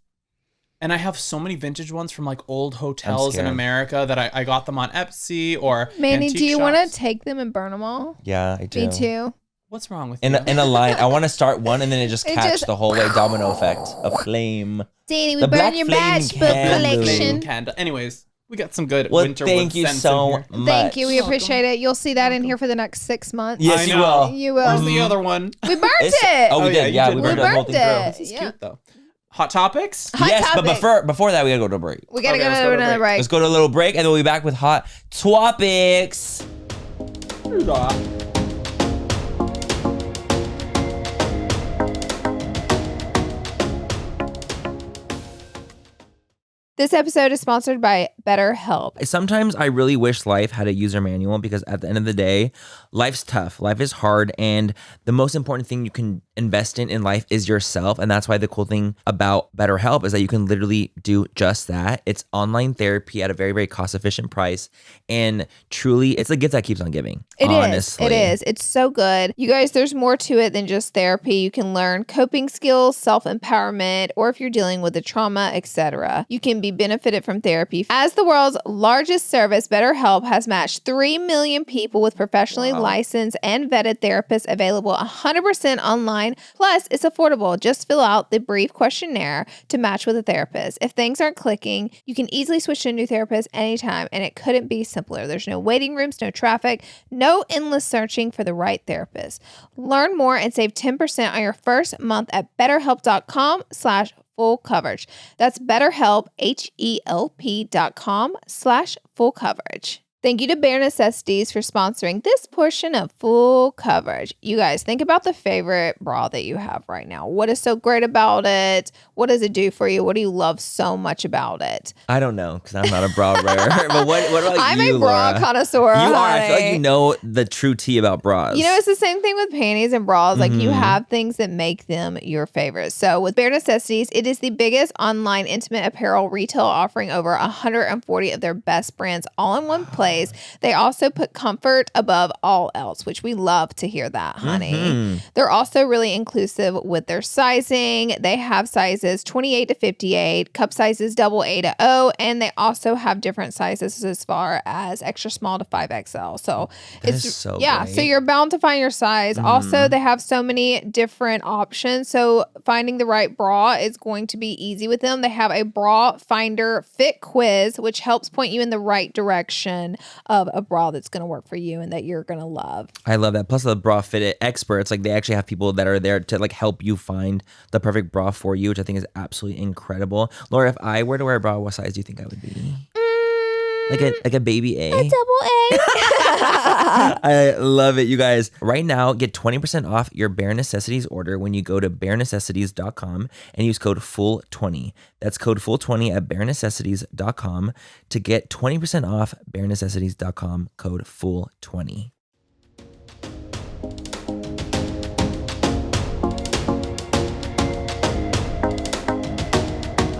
and I have so many vintage ones from like old hotels in scared. America that I got them on Etsy or Manny, antique do you want to shops. take them and burn them all? Yeah, I do. Me too. What's wrong with In you? a, in a line, I want to start one and then it just It catch just- the whole way domino effect. A flame. Danny, we The burn black your flame matchbook candle. collection. Candle. Anyways, we got some good Well, winter thank wood you scents so in here. much. Thank you. We Welcome. appreciate it. You'll see that in here for the next 6 months. Yes, I you know. will. You will. Where's the other one? We burnt It's- it. Oh, we Oh, yeah, did. you Yeah, did we burn burned the whole it. thing through. This is Yeah. cute though. Hot topics? Hot Yes, topic. but before that, we gotta go to a break. We gotta Okay, go let's to go to another break. break. Let's go to a little break and then we'll be back with hot topics. This episode is sponsored by BetterHelp. Sometimes I really wish life had a user manual because at the end of the day, life's tough. Life is hard. And the most important thing you can invest in life is yourself. And that's why the cool thing about BetterHelp is that you can literally do just that. It's online therapy at a very, very cost efficient price. And truly, it's a gift that keeps on giving. It honestly. is. It's so good. You guys, there's more to it than just therapy. You can learn coping skills, self-empowerment, or if you're dealing with a trauma, etc. You can be benefited from therapy. As the world's largest service, BetterHelp has matched 3 million people with professionally licensed and vetted therapists available 100% online. Plus, it's affordable. Just fill out the brief questionnaire to match with a therapist. If things aren't clicking, you can easily switch to a new therapist anytime, and it couldn't be simpler. There's no waiting rooms, no traffic, no endless searching for the right therapist. Learn more and save 10% on your first month at betterhelp.com/full coverage. That's BetterHelp, HELP.com/full coverage. Thank you to Bare Necessities for sponsoring this portion of Full Coverage. You guys, think about the favorite bra that you have right now. What is so great about it? What does it do for you? What do you love so much about it? I don't know because I'm not a bra wearer. But what about I'm you, a bra Laura? connoisseur. You are. I feel like honey. you know the true tea about bras. You know, it's the same thing with panties and bras. Like you Mhm. have things that make them your favorite. So with Bare Necessities, it is the biggest online intimate apparel retail offering over 140 of their best brands all in one place. They also put comfort above all else, which we love to hear that, honey. Mhm. They're also really inclusive with their sizing. They have sizes 28 to 58, cup sizes double A to O, and they also have different sizes as far as extra small to 5XL. So That it's is so yeah, great. so you're bound to find your size. Also, they have so many different options. So finding the right bra is going to be easy with them. They have a bra finder fit quiz, which helps point you in the right direction of a bra that's going to work for you and that you're going to love. I love that. Plus the bra fit experts, like they actually have people that are there to like help you find the perfect bra for you, which I think is absolutely incredible. Laura, if I were to wear a bra, what size do you think I would be? Like a baby A? Double A. I love it, you guys. Right now, get 20% off your Bare Necessities order when you go to barenecessities.com and use code FULL20. That's code FULL20 at barenecessities.com to get 20% off barenecessities.com, code FULL20.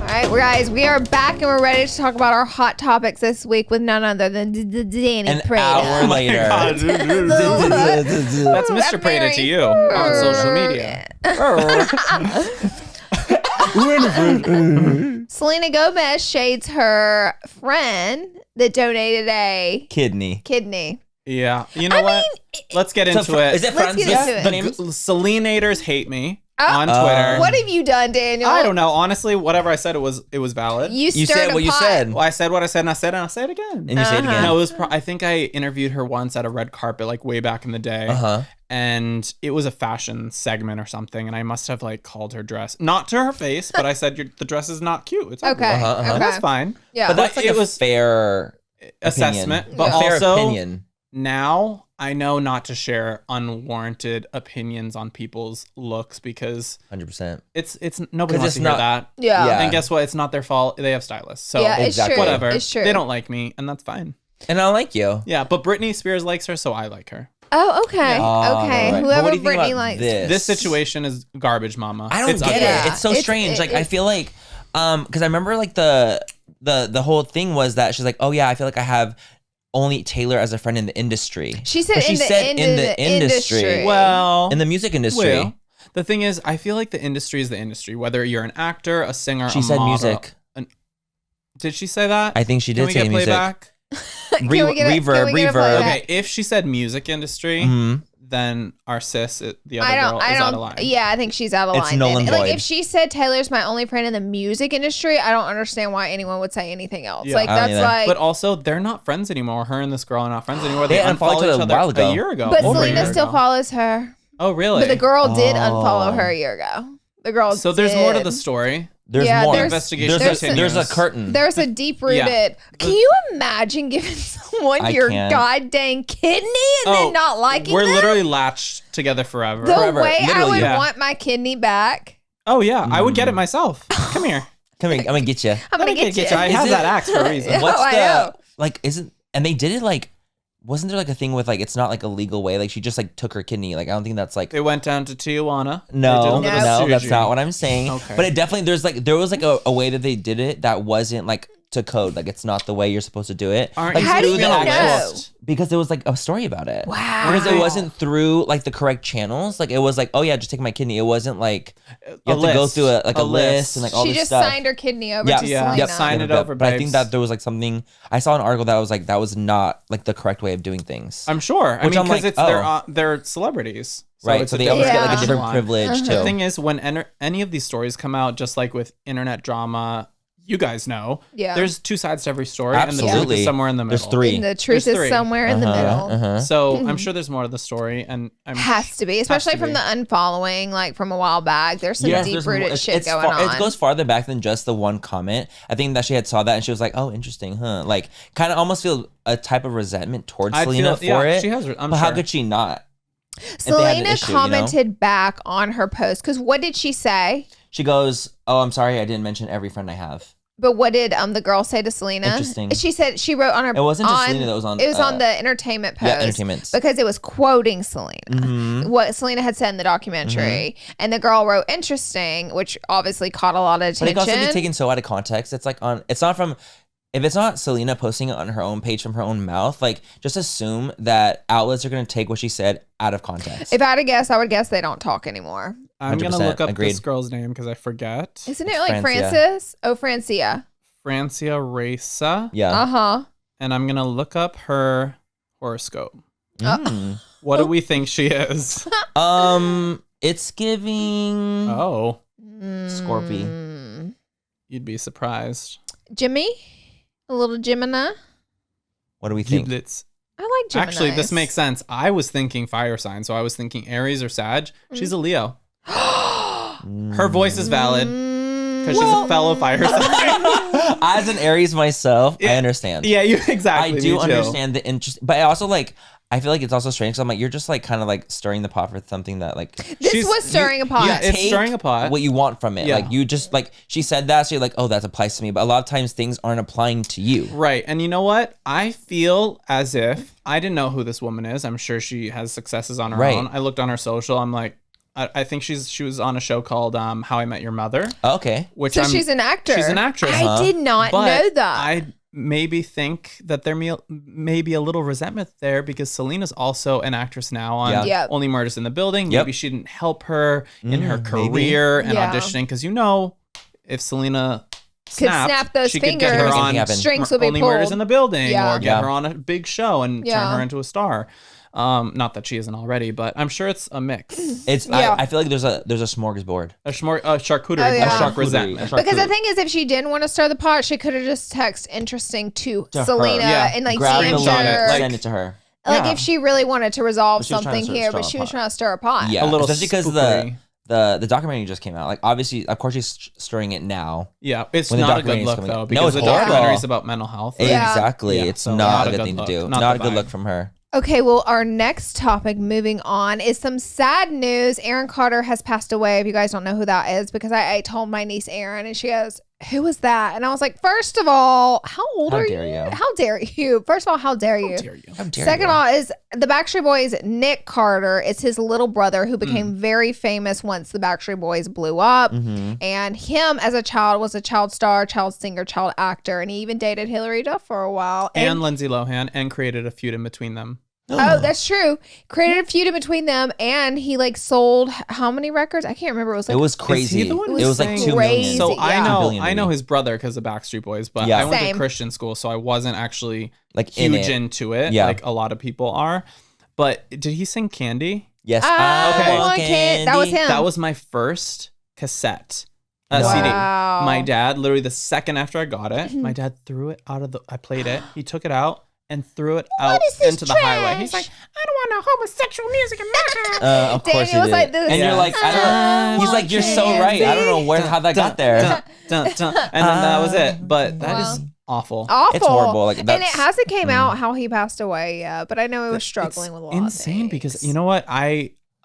All right, guys, we are back and we're ready to talk about our hot topics this week with none other than Danny An Prada. hour later. That's Mr. Prada to you on social media. Selena Gomez shades her friend that donated a Kidney. kidney. Yeah. You know what? Let's get into So, it. is it Let's Franz? get into it. The name? Selenators hate me. on Twitter. What have you done, Daniel? I don't know. Honestly, whatever I said, it was valid. You You stirred said a what you pot. said. Well, I said what I said, and I said it, and I'll say it again. And you say it again. No, it was. I think I interviewed her once at a red carpet, like way back in the day. And it was a fashion segment or something, and I must have like called her dress, not to her face, but I said the dress is not cute. It's ugly. Okay. And that's fine. Yeah. But that's like it a was fair assessment. opinion. But A fair also, opinion. now I know not to share unwarranted opinions on people's looks because 100%. it's nobody 'Cause wants it's to hear not- that. Yeah. And guess what? It's not their fault. They have stylists. So Yeah, it's Exactly. true. whatever. It's true. They don't like me, and that's fine. And I like you. Yeah, but Britney Spears likes her, so I like her. Oh, okay. Oh, Okay. right. But Whoever what do you think Brittany about likes. This situation is garbage, mama. I don't It's get ugly. it. It's so It's- strange. Like, it- I feel like, because I remember like the whole thing was that she's like, oh yeah, I feel like I have only Taylor as a friend in the industry. She said But in the industry. Well, in the music industry. well, the thing is, I feel like the industry is the industry. Whether you're an actor, a singer, She a said model, music. Did she say that? I think she Can did we say get music. playback? Can we get a- reverb, can we get a reverb. playback? Okay, if she said music industry, Mhm. then our sis, the other girl, is out of line. Yeah, I think she's out of It's line. null then. and Like void. if she said Taylor's my only friend in the music industry, I don't understand why anyone would say anything else. Yeah. Like I don't that's either. like. But also, they're not friends anymore. Her and this girl are not friends anymore. They They unfollowed unfollowed each each other a while other ago. a year ago. but over a Selena year still ago. follows her. Oh, really? But the girl did unfollow Oh. her a year ago. The girl. So there's more to did. the story. There's Yeah, more. there's- Investigation There's continues. a curtain. There's a deep rooted. Yeah. Can you imagine giving someone I your can't. goddamn kidney and then not liking We're them? literally latched together forever. The Forever. way I Literally, would yeah. want my kidney back. Oh yeah, I would get it myself. Come here. Come here, I'm gonna get you. I'm gonna get you. I Is have it- that axe for a reason. What's I the know. like? Isn't and they did it like? Wasn't there like a thing with like it's not like a legal way? Like she just like took her kidney. Like I don't think that's like. They went down to Tijuana. They did a No, little no, that's surgery. not what I'm saying. Okay. But it definitely there was like a way that they did it that wasn't like to code. Like it's not the way you're supposed to do it. Aren't like you How do through you the know? actual- Because there was like a story about it. Wow. Because it wasn't through like the correct channels. Like it was like, oh yeah, just take my kidney. It wasn't like you have to go list. through a list list. and like all She this just stuff. signed her kidney over Yeah. to Yeah. Selena. Yep. Sign it over, But I think babes. that there was like something I saw an article that was like that was not like the correct way of doing things. I'm sure. I Which mean, I'm because like, it's they're celebrities, right. it's So a they always get like a different different line. privilege The too. thing is, when any of these stories come out, just like with internet drama, you guys know, Yeah. there's two sides to every story, and the truth Absolutely. is somewhere in the middle. There's three. And the truth There's is three. somewhere in the middle. So I'm sure there's more to the story, and I'm Has to be, especially to from be. the unfollowing, like from a while back. There's some Yes, deep there's rooted more- shit it's going on. It goes farther back than just the one comment. I think that she had saw that and she was like, "Oh, interesting, huh?" Like, kind of almost feel a type of resentment towards I'd Selena feel- for yeah, it. she has- I'm but how sure. could she not? if they had an Selena issue, you know? commented back on her post because what did she say? She goes, "Oh, I'm sorry, I didn't mention every friend I have." But what did the girl say to Selena? Interesting. She said she wrote on her. It wasn't just Selena that was on, It was on the entertainment post. yeah, entertainment. Because it was quoting Selena, Mm-hmm. what Selena had said in the documentary, and the girl wrote interesting, which obviously caught a lot of But attention. it can also be taken so out of context. It's like it's not from. If it's not Selena posting it on her own page from her own mouth, like just assume that outlets are going to take what she said out of context. If I had to guess, I would guess they don't talk anymore. I'm gonna 100% look up agreed. this girl's name because I forget. Isn't it like Francia. Francis? Oh, Francia. Francia Reza, yeah. Uh huh. and I'm gonna look up her horoscope. Mm. What do we think she is? It's giving Oh, Scorpy. you'd be surprised. Jimmy? A little Gemini? What do we think? It's I like Gemini. actually this makes sense. I was thinking fire sign, so I was thinking Aries or Sag. She's a Leo. Her voice is valid because she's a fellow fire sign. As an Aries myself, I understand. Yeah, you exactly. I do me too. understand the interest, but I also like. I feel like it's also strange. So I'm like, you're just like kind of like stirring the pot for something that like This was stirring a pot. Yeah, it's take stirring a pot. what you want from it. Yeah. Like you just like she said that, so you're like, oh, that applies to me. But a lot of times things aren't applying to you. Right. And you know what? I feel as if I didn't know who this woman is. I'm sure she has successes on her Right. own. I looked on her social. I'm like, I think she was on a show called How I Met Your Mother, Okay. which So she's an actor. She's an actress. I did not But know that. I maybe think that there may be a little resentment there because Selena's also an actress now on Yeah. Yep. Only Murders in the Building. Yep. Maybe she didn't help her in her maybe. career and Yeah. auditioning because if Selena Could snap those she could get her fingers, on Anything happen. strings will be Only Murders pulled. in the Building Yeah. or get Yeah. her on a big show and Yeah. turn her into a star. Not that she isn't already, but I'm sure it's a mix. It's I feel like there's a smorgasbord. A charcuterie. Oh, yeah. A charcuterie. Because the thing is, if she didn't want to stir the pot, she could have just texted interesting to Selena Yeah. and like Grab the screenshot link, her. send it to her. Like Yeah. if she really wanted to resolve But she was trying something to here, stir but a she was pot. trying to stir a pot. Yeah, A little especially because spookery. the documentary just came out. Like obviously, of course, she's stirring it now. Yeah, it's When the not a good documentary's look coming though, out. because No, it's the horrible. documentary is about mental health. Yeah. Exactly, Yeah, it's so not a good thing to do. Not Not a the good vibe. look from her. Okay, well, our next topic, moving on, is some sad news. Aaron Carter has passed away. If you guys don't know who that is, because I told my niece Erin, and she goes, "Who was that?" And I was like, first of all, how old are you? dare you? How dare you? First of all, how dare you? How dare Second you? of all, is the Backstreet Boys' Nick Carter. It's his little brother who became very famous once the Backstreet Boys blew up. And him as a child was a child star, child singer, child actor, and he even dated Hilary Duff for a while. And Lindsay Lohan, and created a feud in between them. Oh, that's true. Created a feud in between them, and he like sold how many records? I can't remember. It was like It was crazy. the one It was like saying- 2 million. Crazy. So Yeah. I 2 know billion, I know maybe. his brother because of Backstreet Boys, but Yeah. I went Same. to Christian school, so I wasn't actually Like in huge it. into it, Yeah. like a lot of people are. But did he sing Candy? Yes. Okay. One kid. That was him. That was my first cassette. No. CD. Wow. My dad, literally the second after I got it, my dad threw it out of the. I played it. He took it out and threw it out is this into the highway. He's trash? like, I don't want no homosexual music in my house. Of course he Daniel was did. like this. And you're like, I don't. He's like, you're so right. I don't know how that got there. Dun, dun. And then that was it. But that is Wow. awful. Awful. It's horrible. Like, and that's- it hasn't came out how he passed away yet, but I know he was struggling with a lot insane of things. because you know what?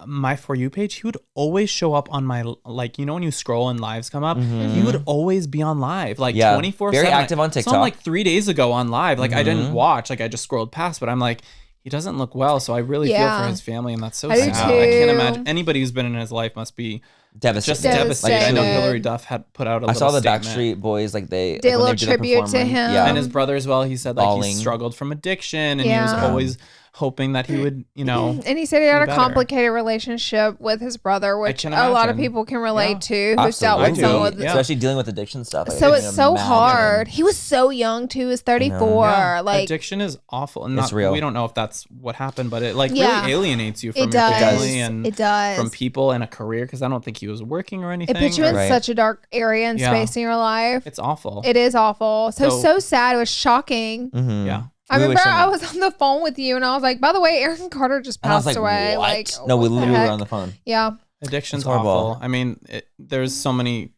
My For You page, he would always show up on my, like, you know when you scroll and lives come up, he would always be on live, like Yeah. 24/7. Very active on I saw him TikTok. like 3 days ago on live. Like I didn't watch, like I just scrolled past, but I'm like, he doesn't look well, so I really feel Yeah. for his family, and that's so I do sad. I can't too. imagine anybody who's been in his life must be Devastated. just Devastated. devastated. I know Devastated. Hilary Duff had put out a I saw the statement. Backstreet Boys, like they Did a like, when little they did the tribute to performance. him. Yeah. And his brother as well. He said like Bawling. he struggled from addiction, and he Yeah. was always hoping that he would, you know. And he said he had a better. complicated relationship with his brother, which can a lot of imagine. people can relate Yeah. to, who's dealt with Absolutely. some I of do. the Yeah. Especially dealing with addiction stuff. Like, So I it's can't so imagine. hard. He was so young too. He was 34. Yeah. Like addiction is awful, and It's real. we don't know if that's what happened, but it like Yeah. really alienates you from it your does. family and It does. from people and a career. Because I don't think he was working or anything. It puts you in Right. such a dark area and Yeah. space in your life. It's awful. It is awful. So So- sad. It was shocking. Mhm. Yeah. I We wish remember I someone- was on the phone with you and I was like, by the way, Aaron Carter just And I was passed like, away. what? Like, No, we what the literally were heck? on the phone. Yeah. Addiction's It's horrible. awful. I mean, there's so many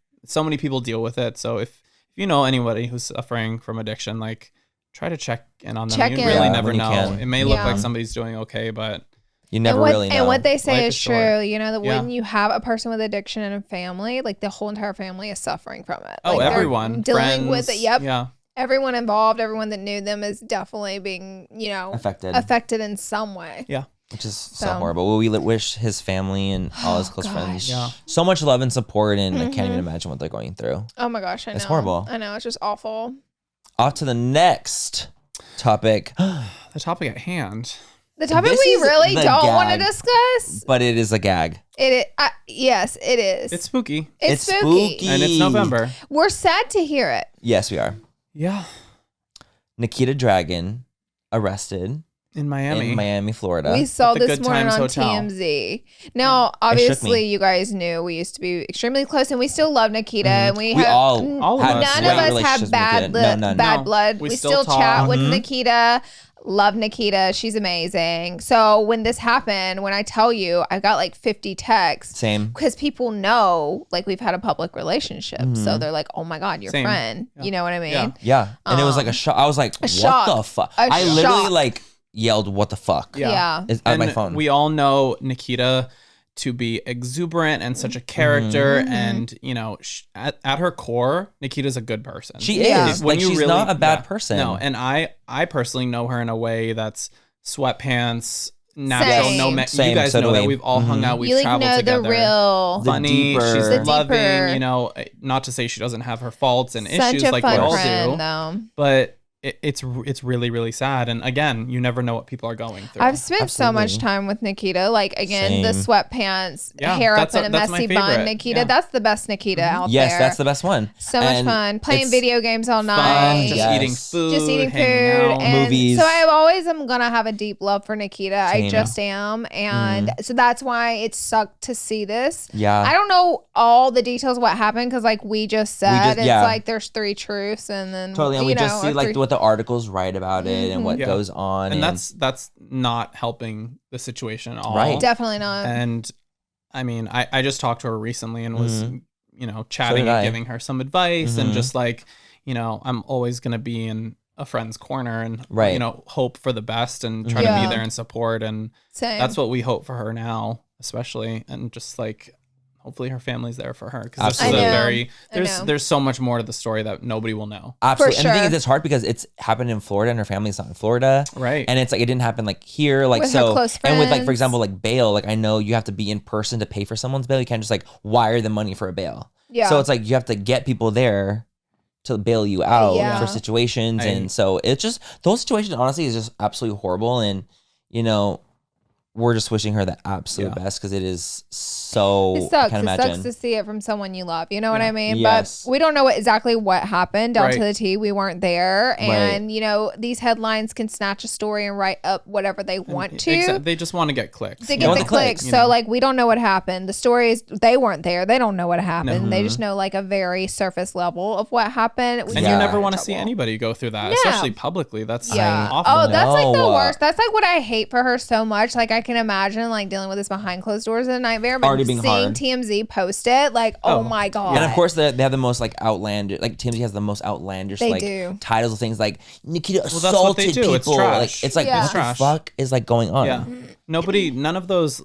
people deal with it. So if you know anybody who's suffering from addiction, like try to check in on them. Check you in. really Yeah, never when you know. can. It may look Yeah. like somebody's doing okay, but You never and what, really know. And what they say Life is is true. short. You know, that Yeah. when you have a person with addiction in a family, like the whole entire family is suffering from it. oh, Like, they're everyone, dealing friends, with it. Yep. Yeah. Everyone involved, everyone that knew them is definitely being, affected in some way. Yeah. Which is so So- horrible. Well, we wish his family and all his close friends Yeah. so much love and support, and I can't even imagine what they're going through. Oh my gosh, I know. It's horrible. I know. It's just awful. Off to the next topic, The topic at hand. The topic This we is really the don't want to gag. discuss. but it is a gag. Yes, it is. It's spooky. It's spooky. spooky. And it's November. We're sad to hear it. Yes, we are. Yeah. Nikita Dragun arrested In Miami. in Miami, Florida. We saw the this Good morning Times on Hotel. TMZ. Now, shook obviously, me. you guys knew we used to be extremely close, and we still love Nikita. And we We have all of had us, none yeah. of us relationships have with bad Nikita. None. bad No. blood. We We still still chat talk. with Nikita. Love Nikita. She's amazing. So when this happened, when I tell you, I got like 50 texts. Same. Because people know, like, we've had a public relationship. So they're like, oh my God, your Same. friend. Yeah. You know what I mean? Yeah. Yeah. And it was like a shock. I was like, what shock. the fuck? A I literally shock. like yelled, what the fuck? Yeah. It's on my And phone. we all know Nikita to be exuberant and such a character, Mm-hmm. and you know, at her core, Nikita's a good person. She Yeah. is. Like, she's not a bad person. No, and I personally know her in a way that's sweatpants, natural, Same. no. Same, You guys so know do that we. we've all hung out, we've You like traveled know together. the real. Funny, deeper- she's The loving. deeper- You know, not to say she doesn't have her faults and Such issues a like we fun all friend, do, though. but it's really, really sad. And again, you never know what people are going through. I've spent so much time with Nikita. Like, again, the sweatpants, hair up in a messy bun. Nikita, that's the best Nikita out there. Yes, that's the best one. So much fun. Playing video games all night. Just eating food. Just eating food. And movies. So I always am going to have a deep love for Nikita. I just am. And so that's why it sucked to see this. Yeah. I don't know all the details of what happened because, like we just said, it's like there's 3 truths and then totally. And we just see like what the articles write about it and what goes on. And that's not helping the situation at all. Right. Definitely not. And I mean, I just talked to her recently and was, chatting and giving her some advice and just like, I'm always going to be in a friend's corner and, hope for the best and try to be there and support. And that's what we hope for her now, especially. And just like, hopefully her family's there for her because this is there's so much more to the story that nobody will know. Absolutely. For and the thing sure. is, it's hard because it's happened in Florida and her family's not in Florida. Right. And it's like, it didn't happen like here. Like, with her close and with like, for friends. example, like bail, like I know you have to be in person to pay for someone's bail. You can't just like wire the money for a bail. Yeah. So it's like, you have to get people there to bail you out for situations. And so it's just, those situations honestly is just absolutely horrible. And, we're just wishing her the absolute best because it is so. It sucks. I can't It imagine. sucks to see it from someone you love. You know what I mean? Yes. But we don't know exactly what happened down to the T. We weren't there. And, these headlines can snatch a story and write up whatever they want to. They just want to get clicks. They get the clicks. So, like, we don't know what happened. The story is they weren't there. They don't know what happened. No. They just know, like, a very surface level of what happened. And you never want to see anybody go through that, especially publicly. That's awful. Oh, that's like the worst. That's like what I hate for her so much. Like, I can imagine, like, dealing with this behind closed doors is a nightmare. But Already being seeing hard. TMZ post it, like, oh my God. And of course, they have the most like outlandish, like TMZ has the most outlandish titles of things like Nikita assaulted people. It's trash. Like, it's like, what the fuck is like going on? Yeah. None of those,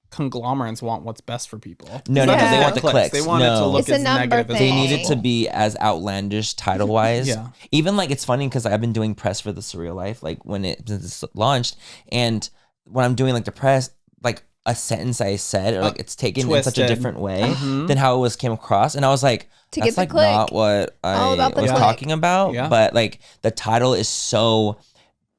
conglomerates want what's best for people. No, because they want the clicks. They want it to look as negative as They possible. need it to be as outlandish title wise. Even like, it's funny because I've been doing press for The Surreal Life, like when it's launched. And when I'm doing like the press, like a sentence I said or like it's taken twisted in such a different way than how it came across. And I was like, that's like not what I was talking about. But like the title is so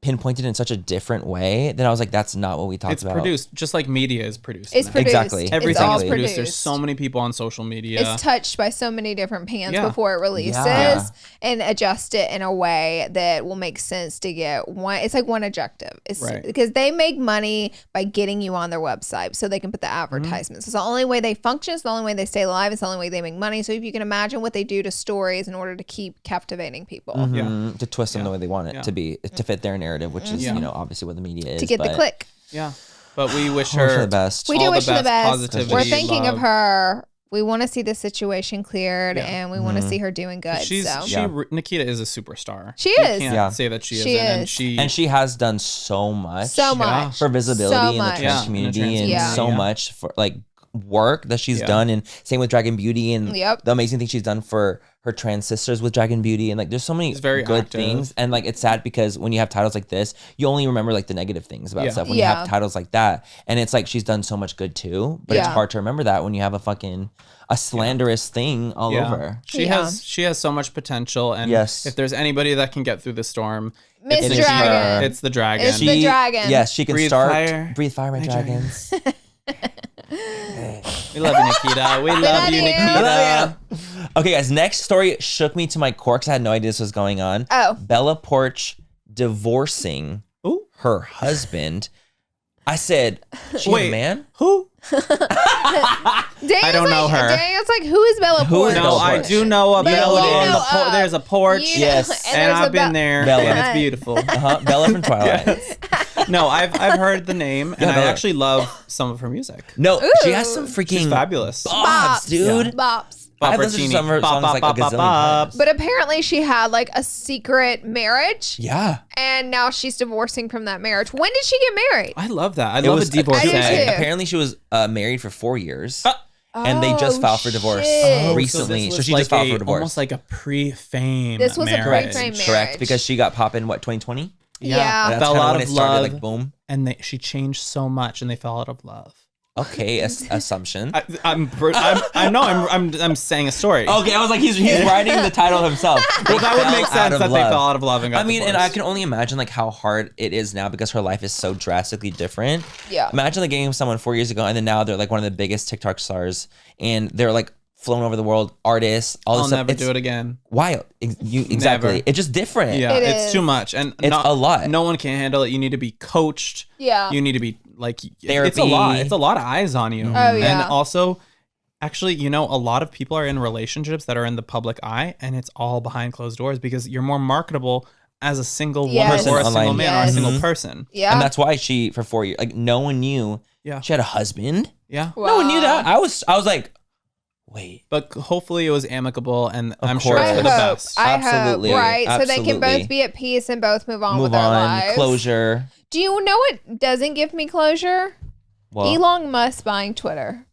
pinpointed in such a different way that I was like, that's not what we talked about. It's produced just like media is produced. It's produced. Exactly. Everything's produced. There's so many people on social media. It's touched by so many different pans before it releases and adjust it in a way that will make sense to get one. It's like one objective. It's because they make money by getting you on their website so they can put the advertisements. It's the only way they function. It's the only way they stay alive. It's the only way they make money. So if you can imagine what they do to stories in order to keep captivating people. To twist them the way they want it to be, to fit their narrative, which is, obviously what the media is. To get the click. Yeah. But we wish her the best. We do wish her the best. Positivity, We're thinking love. of her. We want to see the situation cleared and we want to see her doing good. Nikita is a superstar. She is. You can't say that she isn't. And she has done so much. For visibility in the trans community and so much for like work that she's done, and same with Dragon Beauty and the amazing thing she's done for her trans sisters with Dragon Beauty, and like there's so many good things. And like it's sad because when you have titles like this, you only remember like the negative things about stuff. When you have titles like that, and it's like she's done so much good too, but it's hard to remember that when you have a slanderous thing all over. She has so much potential, and if there's anybody that can get through the storm, Miss Dragon. It's the dragon. It's the dragon. Yes, she can Breathe fire, my dragons. We love you, Nikita. We love you, Nikita. Okay, guys, next story shook me to my core because I had no idea this was going on. Bella Poarch divorcing her husband. I said, wait, man? Who? I don't know her. Daniel's like, who is Bella Poarch? No, I do know a Bella. There's a porch. Yes. And I've been there. Bella. And it's beautiful. Bella from Twilight. No, I've heard the name, and I actually love some of her music. No, she has some freaking She's fabulous. bops, dude. Yeah. Bops. I've listened to some of her songs like a gazillion times. But apparently she had like a secret marriage. Yeah. And now she's divorcing from that marriage. When did she get married? I love that. I love a divorcee. Apparently she was married for 4 years. And they just filed for divorce recently. So she just filed for divorce. Almost like a pre-fame This was marriage. a pre-fame marriage. Correct, because she got popping, 2020? Yeah. That's fell kind of out when of it started, love. like, boom. And she changed so much, and they fell out of love. Okay, assumption. I'm saying a story. Okay, I was like, he's writing the title himself. Well, that would make sense that they fell out of love and got divorced. And I can only imagine like how hard it is now because her life is so drastically different. Yeah. Imagine like getting with someone 4 years ago and then now they're like one of the biggest TikTok stars and they're like flown over the world, artists, all this stuff. I'll never do it again. Wild. Exactly. Never. It's just different. Yeah, it's is. too much. And It's a lot. No one can handle it. You need to be coached. Yeah. You need to be like, Therapy. it's a lot. It's a lot of eyes on you. Oh, yeah. And also, actually, you know, a lot of people are in relationships that are in the public eye and it's all behind closed doors because you're more marketable as a single Yes. woman or a Person single online. man or a Yes. single person. Yeah. And that's why she, for 4 years, like no one knew she had a husband. Yeah. Wow. No one knew that. I was like, wait. But hopefully it was amicable and I'm Of sure course. it's for the best. Absolutely. Right. So they can Absolutely. both be at peace and both move on with Move their on. lives. Closure. Do you know what doesn't give me closure? Well, Elon Musk buying Twitter.